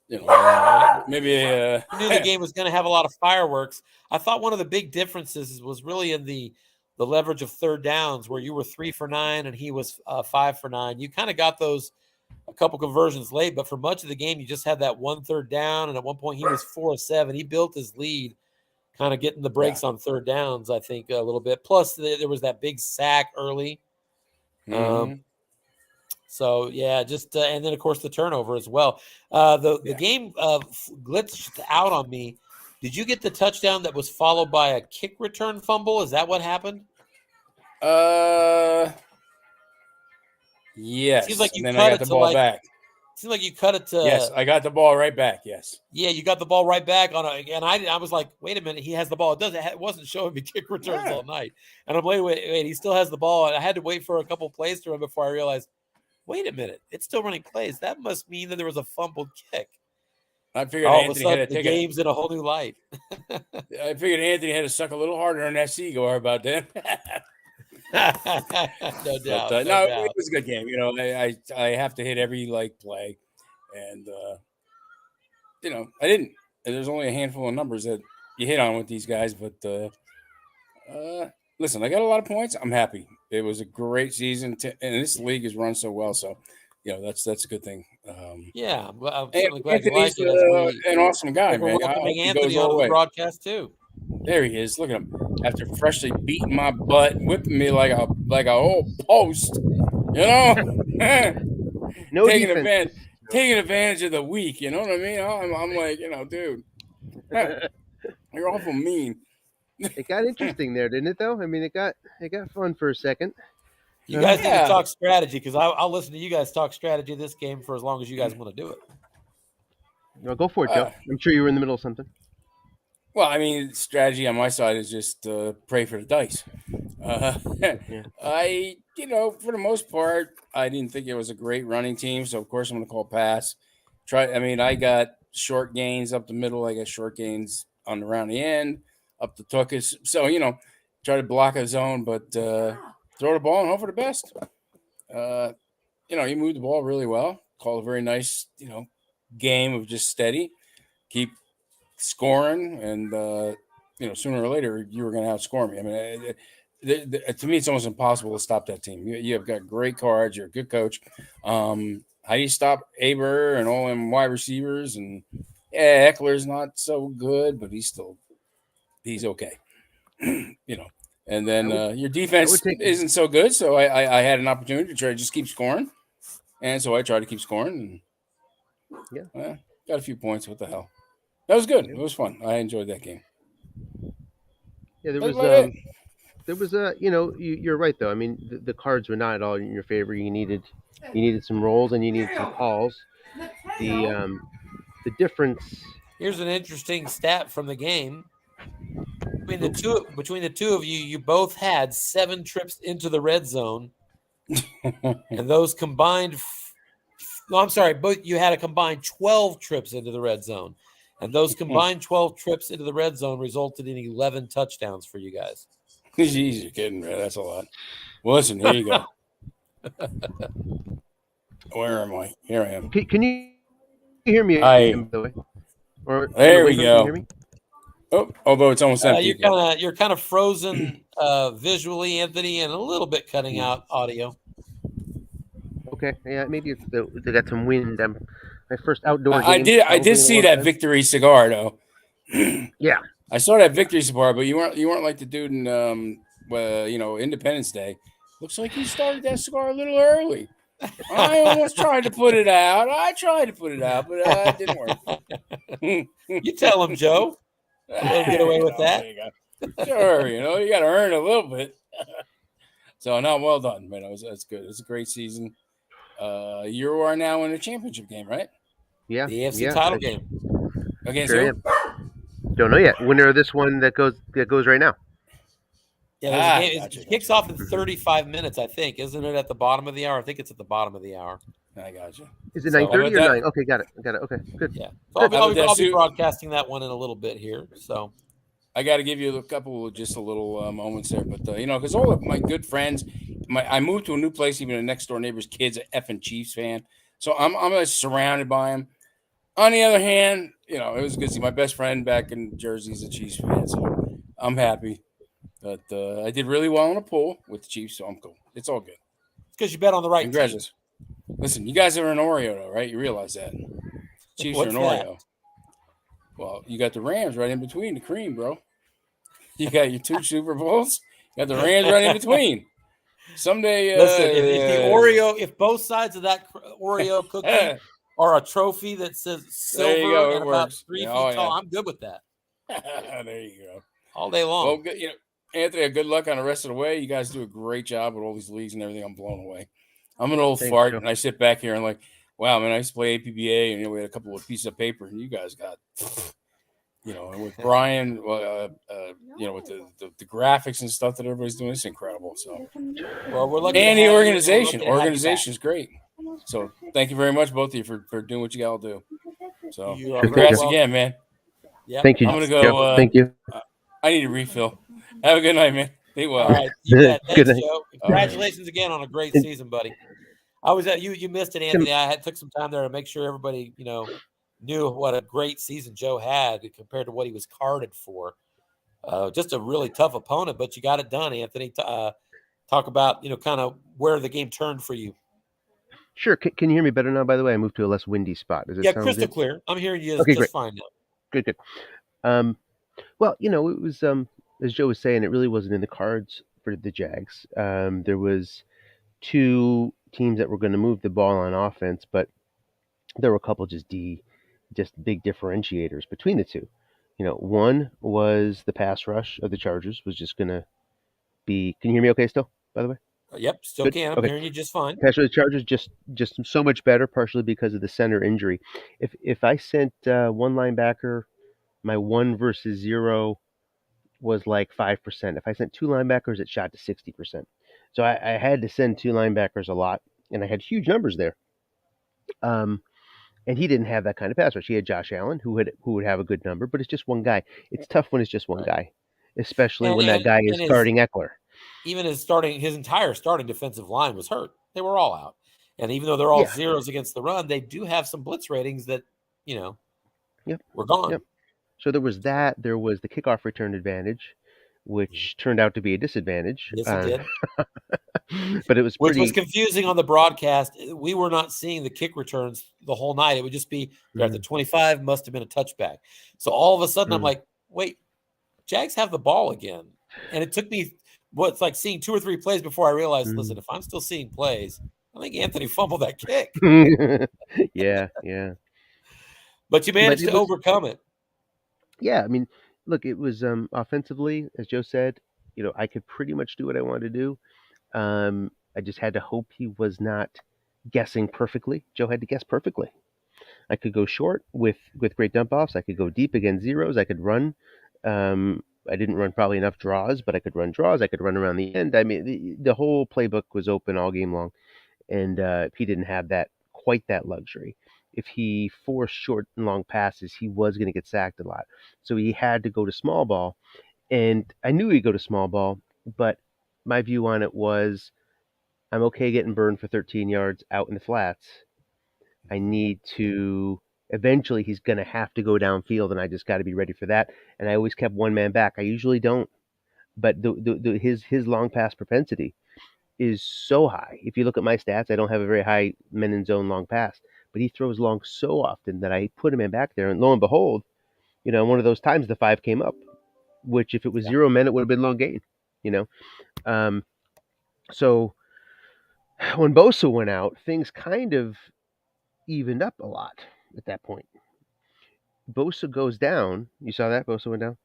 Maybe I knew the game was going to have a lot of fireworks. I thought one of the big differences was really in the leverage of third downs, where you were 3 for 9 and he was 5 for 9. You kind of got those a couple conversions late, but for much of the game, you just had that 1 third down. And at one point, he was 4 of 7. He built his lead, kind of getting the breaks on third downs, I think, a little bit. Plus, there was that big sack early. Mm-hmm. So, yeah, just and then, of course, the turnover as well. The game glitched out on me. Did you get the touchdown that was followed by a kick return fumble? Is that what happened? Yes. Seems like you and then cut I got the ball back. Seems like you cut it to. Yes, I got the ball right back. Yes. Yeah, you got the ball right back on it, and I was like, wait a minute, he has the ball. It wasn't showing me kick returns all night, and I'm wait, he still has the ball, and I had to wait for a couple plays to run before I realized, wait a minute, it's still running plays. That must mean that there was a fumbled kick. I figured all Anthony of a sudden, had to the game's in a whole new light. I figured Anthony had to suck a little harder on that cigar about that. No doubt. But, no no, doubt. it was a good game. I have to hit every play, and I didn't. There's only a handful of numbers that you hit on with these guys, but listen, I got a lot of points. I'm happy. It was a great season, and this league is run so well. So, that's a good thing. Yeah, well, I'm certainly glad you like Anthony's it. An awesome guy, We're man. welcoming Anthony on the broadcast too. There he is. Look at him. After freshly beating my butt, whipping me like a old post, No taking defense. taking advantage of the weak. You know what I mean? I'm like, dude, you're awful mean. It got interesting there, didn't it? Though I mean, it got fun for a second. You guys need to talk strategy, because I'll listen to you guys talk strategy this game for as long as you guys want to do it. No, go for it, Joe. I'm sure you were in the middle of something. Well, I mean, strategy on my side is just pray for the dice. I, for the most part, I didn't think it was a great running team, so of course I'm going to call pass. I got short gains up the middle. I got short gains around the end, up the tuckus. So, try to block a zone, but throw the ball and hope for the best. He moved the ball really well. Called a very nice, game of just steady. Keep scoring, and sooner or later you were going to outscore me. I mean, to me, it's almost impossible to stop that team. You have got great cards. You're a good coach. How do you stop Aber and all them wide receivers? And Eckler's not so good, but he's okay. And then your defense isn't so good, so I had an opportunity to try to just keep scoring, and so I tried to keep scoring, and got a few points. What the hell? That was good. It was fun. I enjoyed that game. Yeah, there was you're right though. I mean, the cards were not at all in your favor. You needed some rolls and you needed some calls. The difference. Here's an interesting stat from the game. Between the two of you, you both had 7 trips into the red zone, and those combined. But you had a combined 12 trips into the red zone. And those combined 12 trips into the red zone resulted in 11 touchdowns for you guys. Jeez, you're kidding, man. That's a lot. Well, listen, here you go. Where am I? Here I am. Can you hear me? By the way? Or there we go. Can you hear me? Oh, although it's almost empty. You're kind of frozen visually, Anthony, and a little bit cutting out audio. Okay, yeah, maybe they got some wind. My first outdoor I game. did see that victory cigar though. Yeah, I saw that victory cigar, but you weren't like the dude in Independence Day. Looks like you started that cigar a little early. I almost tried to put it out. But it didn't work. You tell him, Joe. He'll get away with that. Sure, you got to earn a little bit. So, no, well done, man. That's good. It's a great season. You are now in a championship game, right? Yeah. The AFC yeah, title game. Against Sure who? am. Don't know yet. Winner of this one that goes right now. Yeah, there's a game. Gotcha, It kicks off in 35 minutes, I think. Isn't it at the bottom of the hour? I think it's at the bottom of the hour. I got you. Is it So- 9:30 or How about 9? Okay, got it. Okay, good. Yeah. So I'll be, How about that I'll be suit? broadcasting that one in a little bit here. So I got to give you a couple of just a little moments there, but because all of my good friends, I moved to a new place. Even the next door neighbor's kid's an effing Chiefs fan, so I'm surrounded by them. On the other hand, it was good to see my best friend back in Jersey is a Chiefs fan, so I'm happy. But I did really well in a pool with the Chiefs, so I'm cool. It's all good. it's because you bet on the right team. Congratulations. Listen, you guys are an Oreo, though, right? You realize that. Chiefs What's are an that? Oreo. Well, you got the Rams right in between the cream, bro. You got your 2 Super Bowls. You got the Rams right in between. Someday, Listen, if both sides of that Oreo cookie are a trophy that says There you silver go, it and about works. 3 Yeah, feet oh, tall, yeah. I'm good with that there you go. all day long. Well, good, Anthony, good luck on the rest of the way. You guys do a great job with all these leagues and everything. I'm blown away. I'm an old Thanks, fart, Joe. and I sit back here and like, wow, man, I used to play APBA, and we had a couple of pieces of paper, and you guys got, and with Brian, with the graphics and stuff that everybody's doing, it's incredible. So, Well, we're lucky. and to the have organization, you. We're lucky to have you back. organization's great. So, thank you very much, both of you, for doing what you got to do. So, You are congrats very again, man. Yep. Thank you. I'm gonna go. Joe. Thank you. I need a refill. Have a good night, man. Be well. All right, you bet. Good Thanks, night. Joe. Congratulations again on a great season, buddy. I was at you missed it, Anthony. I took some time there to make sure everybody knew what a great season Joe had compared to what he was carded for. Just a really tough opponent, but you got it done, Anthony. Talk about kind of where the game turned for you. Sure. Can you hear me better now? By the way, I moved to a less windy spot. Does it sound crystal good? clear. I'm hearing you Okay, just great. fine now. Good. Well, it was as Joe was saying, it really wasn't in the cards for the Jags. There was 2 teams that were going to move the ball on offense, but there were a couple just big differentiators between the 2. One was the pass rush of the Chargers was just going to be. Can you hear me okay still, by the way? Yep, still Good. can. I'm Okay. hearing you just fine. Pass rush of the Chargers just so much better, partially because of the center injury. If I sent one linebacker, my 1 versus 0 was like 5%. If I sent 2 linebackers, it shot to 60%. So I had to send 2 linebackers a lot, and I had huge numbers there. And he didn't have that kind of pass rush. He had Josh Allen, who would have a good number, but it's just one guy. It's tough when it's just one guy, especially when that guy is starting Eckler. Even his entire starting defensive line was hurt. They were all out. And even though they're all zeros against the run, they do have some blitz ratings that, were gone. Yep. So there was that. There was the kickoff return advantage, which turned out to be a disadvantage. Yes, it did. But it was Which was confusing on the broadcast. We were not seeing the kick returns the whole night. It would just be you're at the 25, must have been a touchback. So all of a sudden, I'm like, wait, Jags have the ball again. And it took me it's like seeing 2 or 3 plays before I realized, listen, if I'm still seeing plays, I think Anthony fumbled that kick. Yeah. But you managed to overcome it. Yeah, I mean, look, it was offensively, as Joe said, I could pretty much do what I wanted to do. I just had to hope he was not guessing perfectly. Joe had to guess perfectly. I could go short with great dump offs. I could go deep against zeros. I could run. I didn't run probably enough draws, but I could run draws. I could run around the end. I mean, the whole playbook was open all game long, and he didn't have quite that luxury. If he forced short and long passes, he was going to get sacked a lot. So he had to go to small ball, and I knew he'd go to small ball, but my view on it was, I'm okay getting burned for 13 yards out in the flats. I need to. Eventually, he's going to have to go downfield, and I just got to be ready for that. And I always kept one man back. I usually don't, but his long pass propensity is so high. If you look at my stats, I don't have a very high men in zone long pass, but he throws long so often that I put him in back there, and lo and behold, one of those times the 5 came up, which if it was 0 men, it would have been long gain. you know. So when Bosa went out, things kind of evened up a lot at that point. Bosa goes down. You saw that Bosa went down.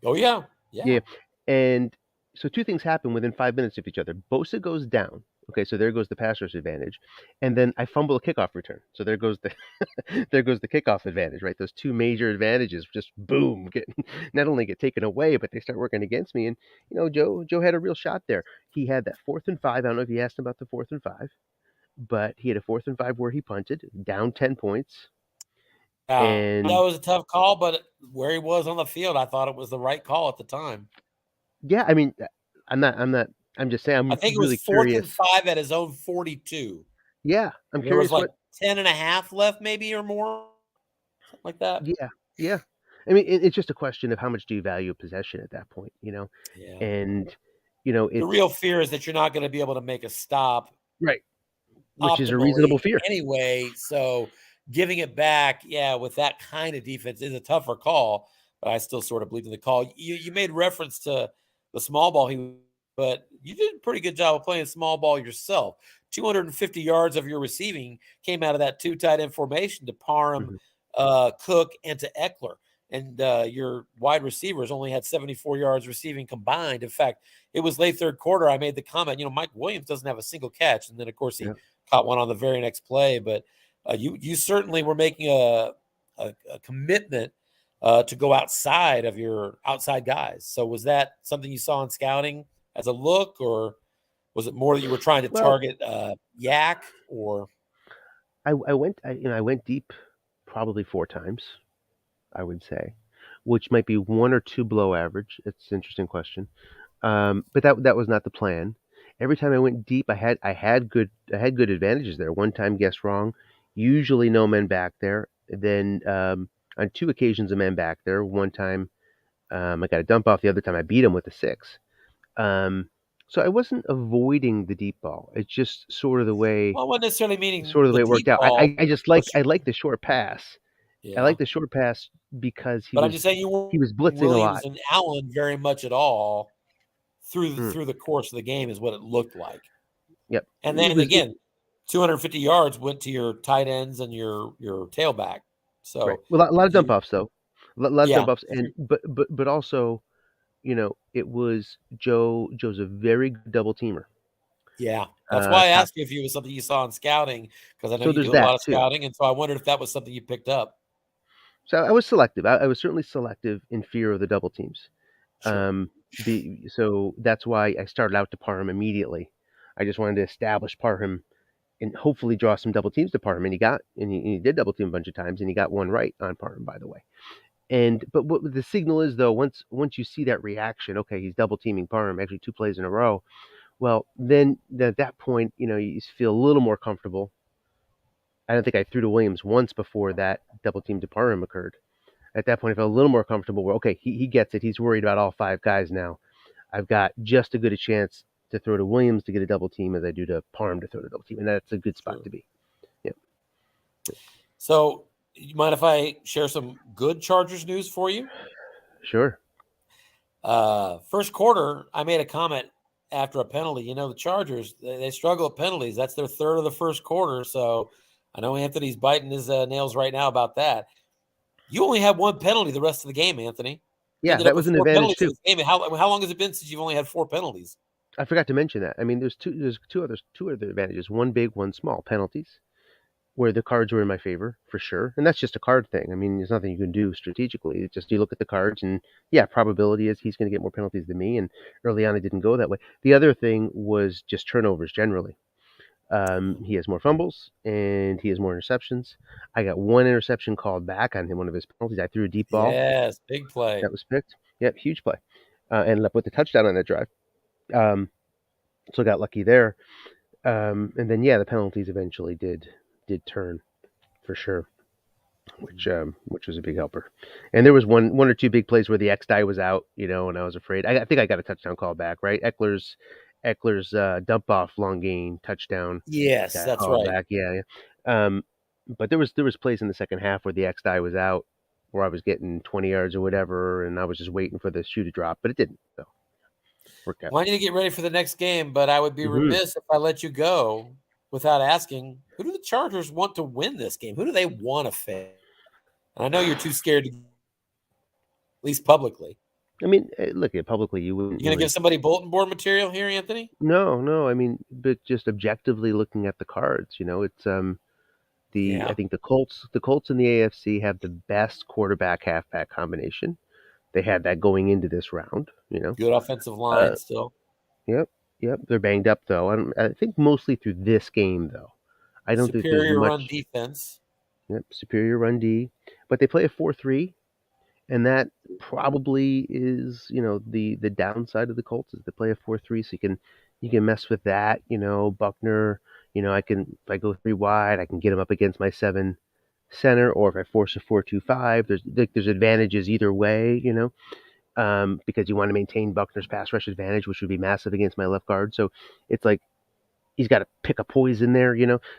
Oh yeah, Yeah, yeah. and so two things happen within 5 minutes of each other. Bosa goes down. Okay, so there goes the pass rush advantage, and then I fumble a kickoff return. So there goes the there goes the kickoff advantage, right? Those two major advantages just boom get not only get taken away, but they start working against me. And Joe had a real shot there. He had that 4th and 5. I don't know if you asked him about the 4th and 5, but he had a 4th and 5 where he punted down 10 points. Yeah, And that was a tough call, but where he was on the field, I thought it was the right call at the time. yeah, I mean, I'm just saying, I I'm think it was really 4th curious. and 5 at his own 42. Yeah, I'm There was curious like what. 10 and a half left, maybe, or more, something like that. Yeah, yeah. I mean, it's just a question of how much do you value possession at that point, Yeah. and The it's real fear is that you're not going to be able to make a stop right, which is a optimally reasonable fear. anyway. So giving it back, with that kind of defense is a tougher call, but I still sort of believe in the call. You made reference to the small ball, but you did a pretty good job of playing small ball yourself. 250 yards of your receiving came out of that two tight end formation to Parham, Cook, and to Eckler. And your wide receivers only had 74 yards receiving combined. In fact, it was late third quarter. I made the comment, Mike Williams doesn't have a single catch. And then, of course, he caught one on the very next play. But you certainly were making a commitment to go outside of your outside guys. So was that something you saw in scouting as a look, or was it more that you were trying to Well, target Yak? Or I went deep probably 4 times, I would say, which might be one or two below average. It's an interesting question, but that was not the plan. Every time I went deep, I had good advantages there. One time, guess wrong. Usually, no men back there. Then on 2 occasions, a man back there. One time, I got a dump off. The other time, I beat him with a 6. So I wasn't avoiding the deep ball. It's just sort of the way well, wasn't necessarily meaning sort of the the way it worked deep out. ball. I just I like the short pass. I Yeah. like the short pass because But I'm just saying you weren't he was blitzing a Williams lot. and Allen very much at all through Mm, the course of the game is what it looked like. yep. And It then was again, 250 yards went to your tight ends and your tailback. right. So Well, a lot of dump you offs though. A lot of yeah. dump offs, and but also, it was Joe's a very good double teamer. Yeah. That's why I Top. asked you if it was something you saw in scouting, because I know So you there's do a lot that of too. scouting, and so I wondered if that was something you picked up. So I was selective. I was certainly selective in fear of the double teams. Sure. So that's why I started out to Parham immediately. I just wanted to establish Parham and hopefully draw some double teams to Parham, and he did double team a bunch of times, and he got one right on Parham, by the way. But what the signal is though, once you see that reaction, okay, he's double teaming Parham actually 2 plays in a row. Well, then at that point, you feel a little more comfortable. I don't think I threw to Williams once before that double team to Parham occurred. At that point, I felt a little more comfortable. Where okay, he gets it. He's worried about all 5 guys now. I've got just as good a chance to throw to Williams to get a double team as I do to Parham to throw to double team, and that's a good spot Sure. to be. Yeah. So you mind if I share some good Chargers news for you? Sure. First quarter, I made a comment after a penalty. The Chargers, they struggle at penalties. That's their third of the first quarter. So I know Anthony's biting his nails right now about that. You only had one penalty the rest of the game, Anthony. You Yeah, ended that up was with an 4 advantage penalties in too. this game. How long has it been since you've only had 4 penalties? I forgot to mention that. I mean, there's two other advantages. One big, one small. Penalties, where the cards were in my favor for sure, and that's just a card thing. I mean, there's nothing you can do strategically. It's just you look at the cards, and yeah, probability is he's going to get more penalties than me. And early on, it didn't go that way. The other thing was just turnovers generally. He has more fumbles and he has more interceptions. I got one interception called back on him, one of his penalties. I threw a deep ball Yes, big play. that was picked. Yep, huge play. Ended up with the touchdown on that drive. Um, so got lucky there. And then yeah, the penalties eventually did turn for sure, which was a big helper. And there was one or two big plays where the X die was out, and I was afraid. I think I got a touchdown call back, right? Eckler's dump off long gain touchdown. Yes, Got that's called right. back, yeah. But there was plays in the second half where the X die was out, where I was getting 20 yards or whatever, and I was just waiting for the shoe to drop, but it didn't. So worked out. Well, I need to get ready for the next game, but I would be remiss if I let you go without asking, who do the Chargers want to win this game? Who do they want to face? I know you're too scared to, at least publicly. I mean, look, publicly, you wouldn't. You going to give somebody bulletin board material here, Anthony? No. I mean, but just objectively looking at the cards, it's I think the Colts in the AFC have the best quarterback halfback combination. They had that going into this round, Good offensive line still. Yep. They're banged up though. I think mostly through this game though. I don't think there's superior much run defense. Yep, superior run D, but they play a 4-3, and that probably is the downside of the Colts is they play a 4-3, so you can mess with that. Buckner. If I go 3 wide, I can get him up against my 7 center, or if I force a 4-2-5, there's advantages either way. Because you want to maintain Buckner's pass rush advantage, which would be massive against my left guard. So it's like he's got to pick a poison there,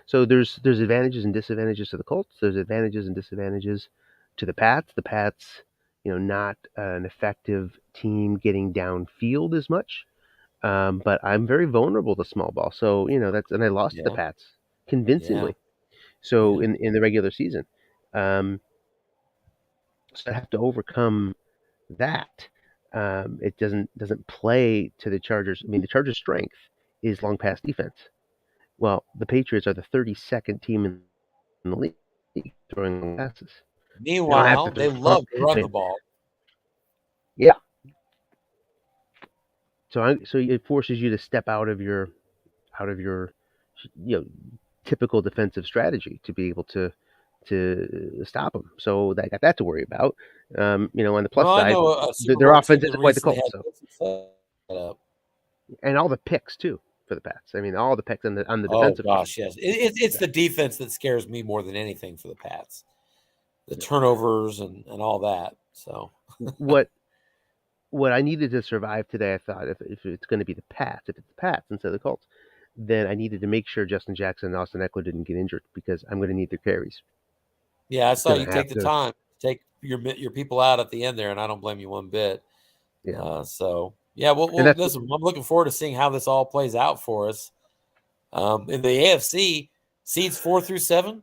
So there's advantages and disadvantages to the Colts. There's advantages and disadvantages to the Pats. The Pats, not an effective team getting downfield as much. But I'm very vulnerable to small ball. So, and I lost to the Pats convincingly. So in the regular season. So I have to overcome that. It doesn't play to the Chargers. I mean, the Chargers' strength is long pass defense. Well, the Patriots are the 32nd team in the league throwing long passes. Meanwhile, they love to run the ball. Yeah. So it forces you to step out of your typical defensive strategy to be able to stop them. So I got that to worry about. On the plus side, their offense isn't quite the Colts. So. And all the picks too for the Pats. I mean, all the picks on the defensive. Oh gosh, yes. It's the defense that scares me more than anything for the Pats. The turnovers and all that. So what I needed to survive today, I thought if it's going to be the Pats instead of the Colts, then I needed to make sure Justin Jackson and Austin Eckler didn't get injured because I'm going to need their carries. Yeah, I saw you take the time to take your people out at the end there, and I don't blame you one bit. Yeah. Listen, I'm looking forward to seeing how this all plays out for us. In the AFC, seeds 4 through 7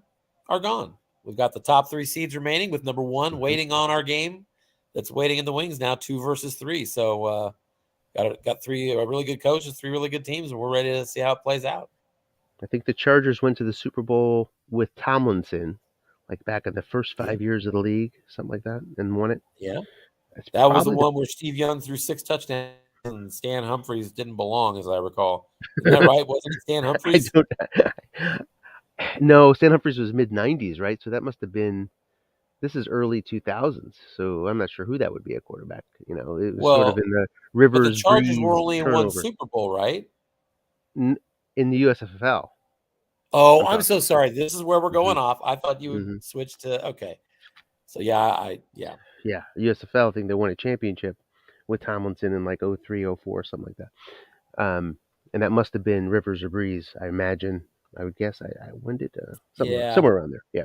are gone. We've got the top 3 seeds remaining, with number 1 waiting on our game. That's waiting in the wings now, 2 versus 3. So got 3 really good coaches, 3 really good teams, and we're ready to see how it plays out. I think the Chargers went to the Super Bowl with Tomlinson, like back in the first 5 years of the league, something like that, and won it. Yeah. That was the one where Steve Young threw 6 touchdowns and Stan Humphries didn't belong, as I recall. Isn't that right? Wasn't it Stan Humphries? No, Stan Humphries was mid-90s, right? So that must have been – this is early 2000s. So I'm not sure who that would be a quarterback. It was sort of in the Rivers. But the Chargers were only in one Super Bowl, right? In the USFFL. Oh, I'm so sorry. This is where we're going off. I thought you would switch to – okay. So, yeah. Yeah, USFL, I think they won a championship with Tomlinson in like 03, 04, something like that. And that must have been Rivers or Breeze, I imagine. I would guess. When did somewhere around there? Yeah.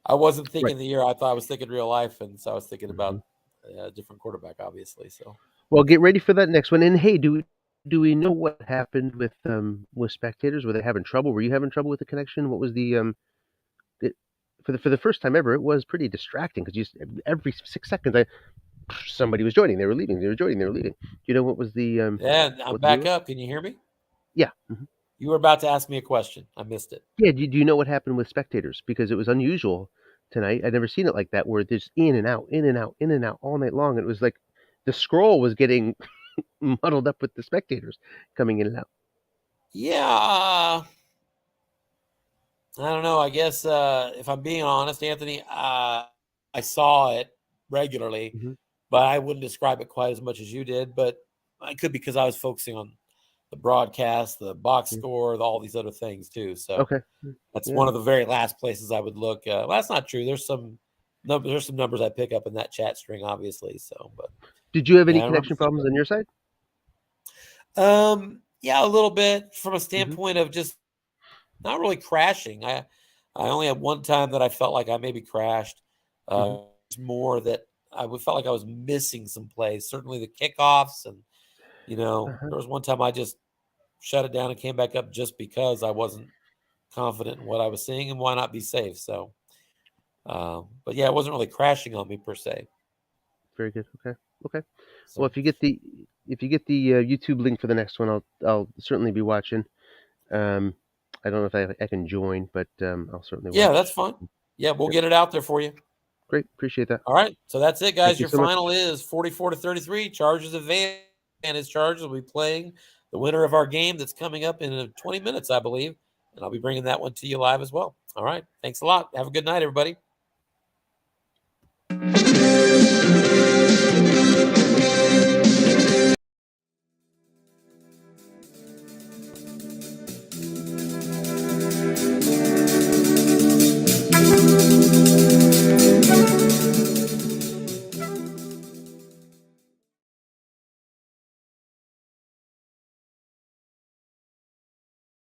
I wasn't thinking the year. I thought I was thinking real life, and so I was thinking about a different quarterback, obviously. So, well, get ready for that next one. And hey, do we know what happened with spectators? Were they having trouble? Were you having trouble with the connection? What was the for the first time ever? It was pretty distracting because every 6 seconds somebody was joining. They were leaving. They were joining. They were leaving. Do you know what was the? I'm back up. Can you hear me? Yeah. You were about to ask me a question. I missed it. Yeah. Do you know what happened with spectators? Because it was unusual tonight. I'd never seen it like that, where there's in and out all night long. It was like the scroll was getting muddled up with the spectators coming in and out. Yeah. I don't know. I guess if I'm being honest, Anthony, I saw it regularly, but I wouldn't describe it quite as much as you did. But I could, because I was focusing on the broadcast, the box score, all these other things too. So that's one of the very last places I would look. Well, that's not true. There's some numbers I pick up in that chat string, obviously. So, but did you have any connection problems on your side? Yeah, a little bit, from a standpoint of just not really crashing. I only had one time that I felt like I maybe crashed. It's more that I felt like I was missing some plays. Certainly the kickoffs and There was one time I just shut it down and came back up just because I wasn't confident in what I was seeing, and why not be safe? So, but yeah, it wasn't really crashing on me per se. Very good. Okay. So, Well, if you get the YouTube link for the next one, I'll certainly be watching. I don't know if I can join, but I'll certainly watch. Yeah, that's fine. Yeah, we'll get it out there for you. Great. Appreciate that. All right. So that's it, guys. You Your so much. final is 44-33. Chargers advantage. Chargers will be playing the winner of our game that's coming up in 20 minutes, I believe. And I'll be bringing that one to you live as well. All right. Thanks a lot. Have a good night, everybody.